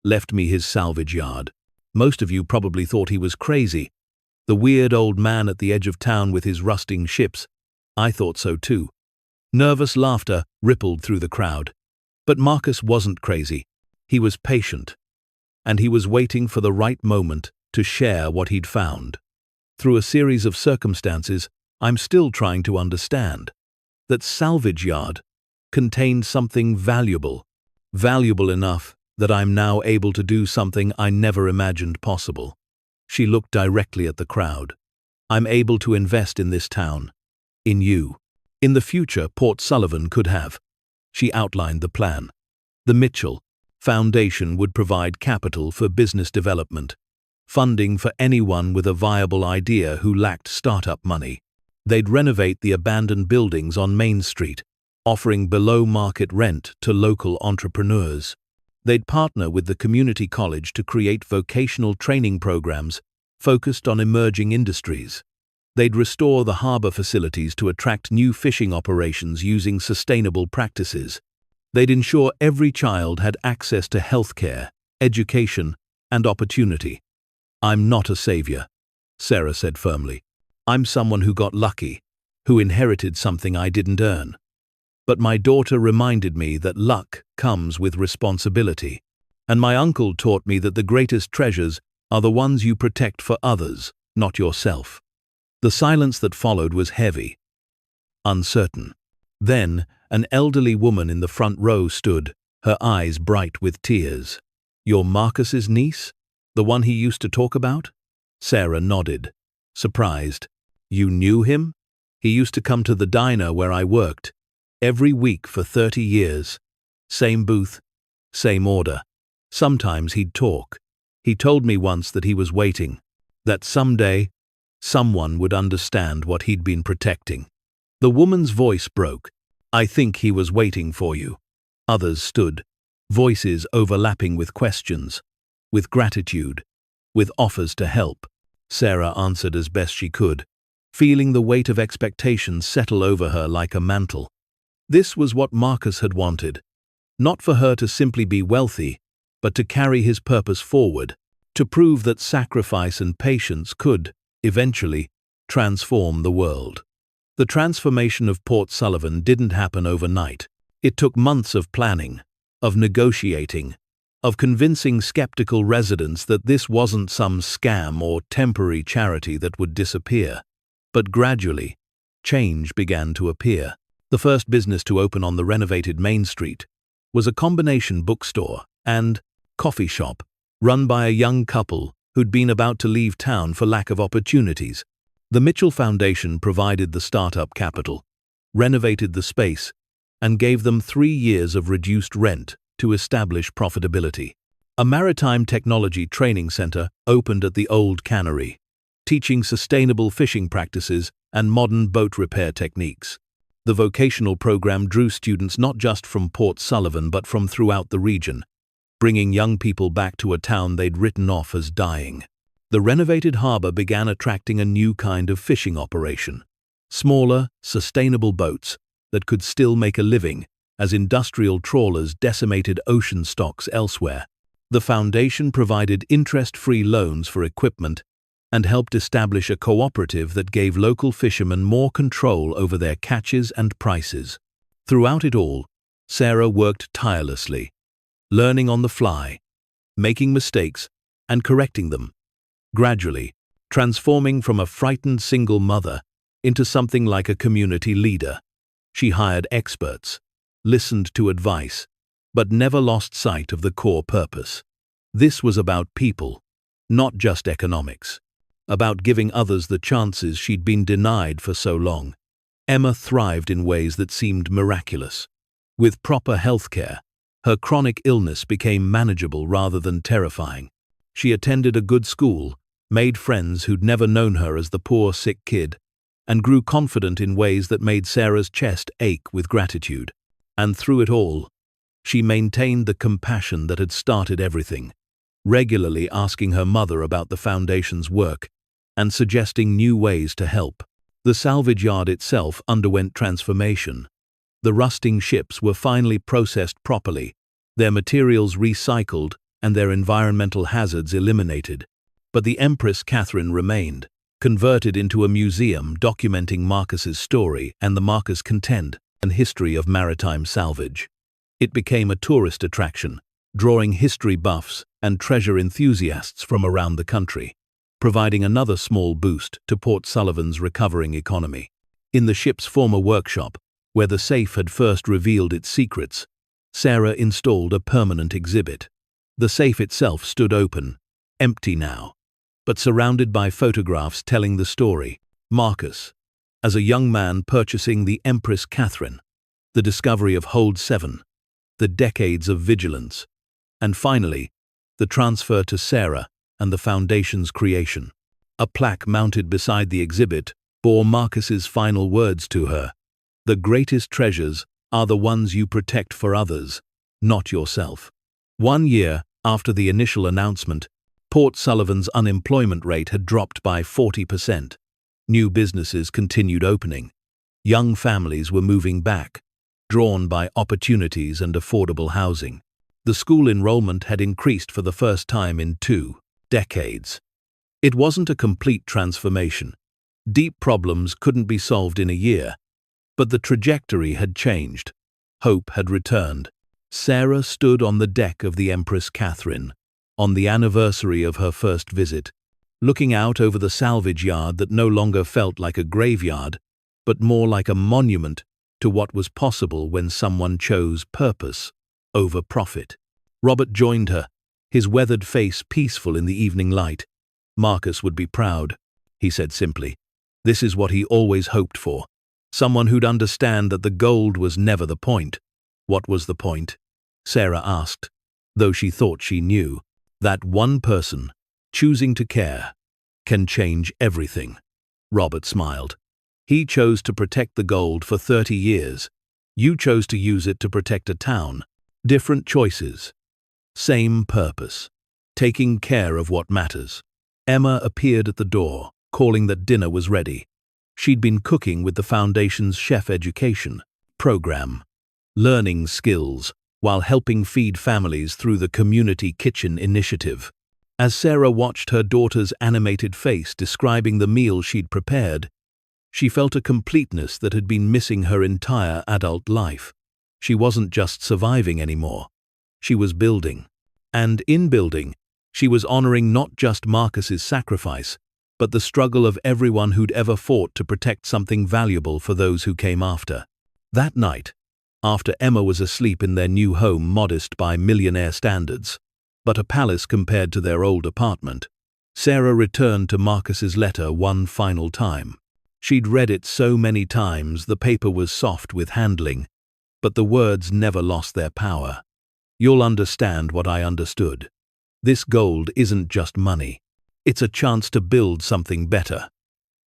left me his salvage yard. Most of you probably thought he was crazy. The weird old man at the edge of town with his rusting ships. I thought so too. Nervous laughter rippled through the crowd. But Marcus wasn't crazy. He was patient. And he was waiting for the right moment to share what he'd found. Through a series of circumstances, I'm still trying to understand. That salvage yard contained something valuable enough that I'm now able to do something I never imagined possible. She looked directly at the crowd. I'm able to invest in this town. In you. In the future Port Sullivan could have. She outlined the plan. The Mitchell Foundation would provide capital for business development, funding for anyone with a viable idea who lacked startup money. They'd renovate the abandoned buildings on Main Street, offering below-market rent to local entrepreneurs. They'd partner with the community college to create vocational training programs focused on emerging industries. They'd restore the harbor facilities to attract new fishing operations using sustainable practices. They'd ensure every child had access to healthcare, education, and opportunity. I'm not a savior, Sarah said firmly. I'm someone who got lucky, who inherited something I didn't earn. But my daughter reminded me that luck comes with responsibility. And my uncle taught me that the greatest treasures are the ones you protect for others, not yourself. The silence that followed was heavy, uncertain. Then, an elderly woman in the front row stood, her eyes bright with tears. You're Marcus's niece? The one he used to talk about? Sarah nodded, surprised. You knew him? He used to come to the diner where I worked, every week for 30 years. Same booth, same order. Sometimes he'd talk. He told me once that he was waiting, that someday, someone would understand what he'd been protecting. The woman's voice broke. I think he was waiting for you. Others stood, voices overlapping with questions, with gratitude, with offers to help. Sarah answered as best she could, feeling the weight of expectation settle over her like a mantle. This was what Marcus had wanted. Not for her to simply be wealthy, but to carry his purpose forward, to prove that sacrifice and patience could, eventually, transform the world. The transformation of Port Sullivan didn't happen overnight. It took months of planning, of negotiating, of convincing skeptical residents that this wasn't some scam or temporary charity that would disappear. But gradually, change began to appear. The first business to open on the renovated Main Street was a combination bookstore and coffee shop run by a young couple who'd been about to leave town for lack of opportunities. The Mitchell Foundation provided the startup capital, renovated the space, and gave them 3 years of reduced rent to establish profitability. A maritime technology training center opened at the old cannery, teaching sustainable fishing practices and modern boat repair techniques. The vocational program drew students not just from Port Sullivan but from throughout the region, bringing young people back to a town they'd written off as dying. The renovated harbor began attracting a new kind of fishing operation. Smaller, sustainable boats that could still make a living as industrial trawlers decimated ocean stocks elsewhere. The foundation provided interest-free loans for equipment and helped establish a cooperative that gave local fishermen more control over their catches and prices. Throughout it all, Sarah worked tirelessly, learning on the fly, making mistakes, and correcting them, gradually transforming from a frightened single mother into something like a community leader. She hired experts, listened to advice, but never lost sight of the core purpose. This was about people, not just economics. About giving others the chances she'd been denied for so long. Emma thrived in ways that seemed miraculous. With proper healthcare, her chronic illness became manageable rather than terrifying. She attended a good school, made friends who'd never known her as the poor, sick kid, and grew confident in ways that made Sarah's chest ache with gratitude. And through it all, she maintained the compassion that had started everything, regularly asking her mother about the foundation's work and suggesting new ways to help. The salvage yard itself underwent transformation. The rusting ships were finally processed properly, their materials recycled and their environmental hazards eliminated. But the Empress Catherine remained, converted into a museum documenting Marcus's story and the Marcus content and history of maritime salvage. It became a tourist attraction, drawing history buffs and treasure enthusiasts from around the country, providing another small boost to Port Sullivan's recovering economy. In the ship's former workshop, where the safe had first revealed its secrets, Sarah installed a permanent exhibit. The safe itself stood open, empty now, but surrounded by photographs telling the story. Marcus, as a young man purchasing the Empress Catherine, the discovery of Hold 7, the decades of vigilance, and finally, the transfer to Sarah and the Foundation's creation. A plaque mounted beside the exhibit bore Marcus's final words to her: "The greatest treasures are the ones you protect for others, not yourself." 1 year after the initial announcement, Port Sullivan's unemployment rate had dropped by 40%. New businesses continued opening. Young families were moving back, drawn by opportunities and affordable housing. The school enrollment had increased for the first time in 2 decades. It wasn't a complete transformation. Deep problems couldn't be solved in a year, but the trajectory had changed. Hope had returned. Sarah stood on the deck of the Empress Catherine, on the anniversary of her first visit, looking out over the salvage yard that no longer felt like a graveyard, but more like a monument to what was possible when someone chose purpose over profit. Robert joined her, his weathered face peaceful in the evening light. "Marcus would be proud," he said simply. This is what he always hoped for. Someone who'd understand that the gold was never the point. What was the point? Sarah asked, though she thought she knew. That one person, choosing to care, can change everything. Robert smiled. He chose to protect the gold for 30 years. You chose to use it to protect a town. Different choices. Same purpose. Taking care of what matters. Emma appeared at the door, calling that dinner was ready. She'd been cooking with the Foundation's chef education program, learning skills while helping feed families through the Community Kitchen initiative. As Sarah watched her daughter's animated face describing the meal she'd prepared, she felt a completeness that had been missing her entire adult life. She wasn't just surviving anymore. She was building. And in building, she was honoring not just Marcus's sacrifice, but the struggle of everyone who'd ever fought to protect something valuable for those who came after. That night, after Emma was asleep in their new home, modest by millionaire standards, but a palace compared to their old apartment, Sarah returned to Marcus's letter one final time. She'd read it so many times the paper was soft with handling, but the words never lost their power. "You'll understand what I understood. This gold isn't just money. It's a chance to build something better."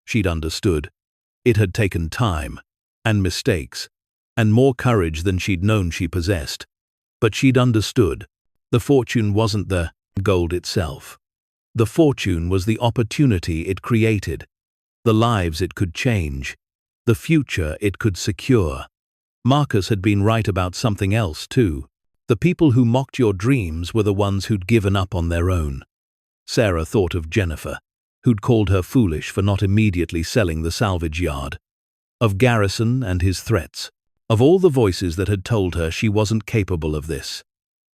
She'd understood. It had taken time, and mistakes, and more courage than she'd known she possessed. But she'd understood. The fortune wasn't the gold itself. The fortune was the opportunity it created, the lives it could change, the future it could secure. Marcus had been right about something else, too. The people who mocked your dreams were the ones who'd given up on their own. Sarah thought of Jennifer, who'd called her foolish for not immediately selling the salvage yard, of Garrison and his threats, of all the voices that had told her she wasn't capable of this.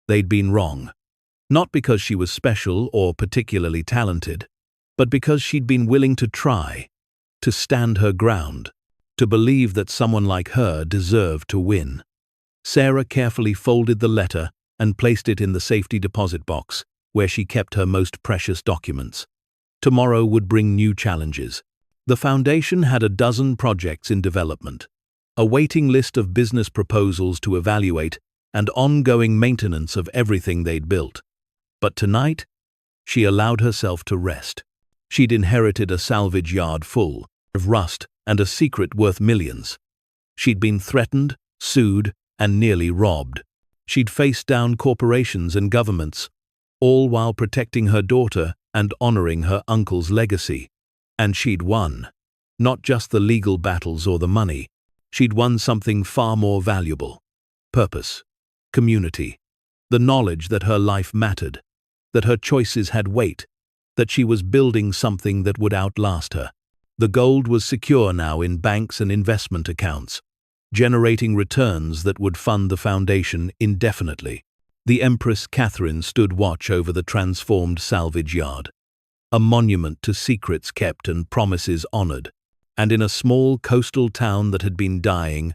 They'd been wrong. Not because she was special or particularly talented, but because she'd been willing to try, to stand her ground, to believe that someone like her deserved to win. Sarah carefully folded the letter and placed it in the safety deposit box, where she kept her most precious documents. Tomorrow would bring new challenges. The foundation had a dozen projects in development, a waiting list of business proposals to evaluate, and ongoing maintenance of everything they'd built. But tonight, she allowed herself to rest. She'd inherited a salvage yard full of rust and a secret worth millions. She'd been threatened, sued, and nearly robbed. She'd faced down corporations and governments, all while protecting her daughter and honoring her uncle's legacy. And she'd won. Not just the legal battles or the money. She'd won something far more valuable. Purpose. Community. The knowledge that her life mattered, that her choices had weight, that she was building something that would outlast her. The gold was secure now in banks and investment accounts, generating returns that would fund the foundation indefinitely. The Empress Catherine stood watch over the transformed salvage yard, a monument to secrets kept and promises honored. And in a small coastal town that had been dying,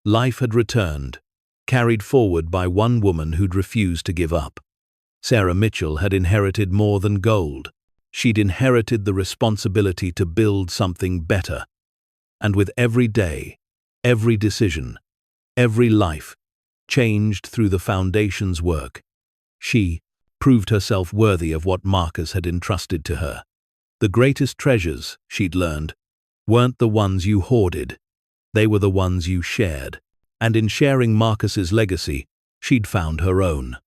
life had returned, carried forward by one woman who'd refused to give up. Sarah Mitchell had inherited more than gold. She'd inherited the responsibility to build something better. And with every day, every decision, every life, changed through the foundation's work, she proved herself worthy of what Marcus had entrusted to her. The greatest treasures, she'd learned, weren't the ones you hoarded. They were the ones you shared. And in sharing Marcus's legacy, she'd found her own.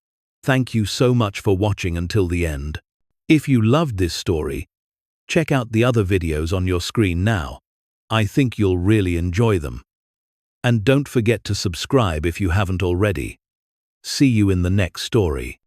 Thank you so much for watching until the end. If you loved this story, check out the other videos on your screen now. I think you'll really enjoy them. And don't forget to subscribe if you haven't already. See you in the next story.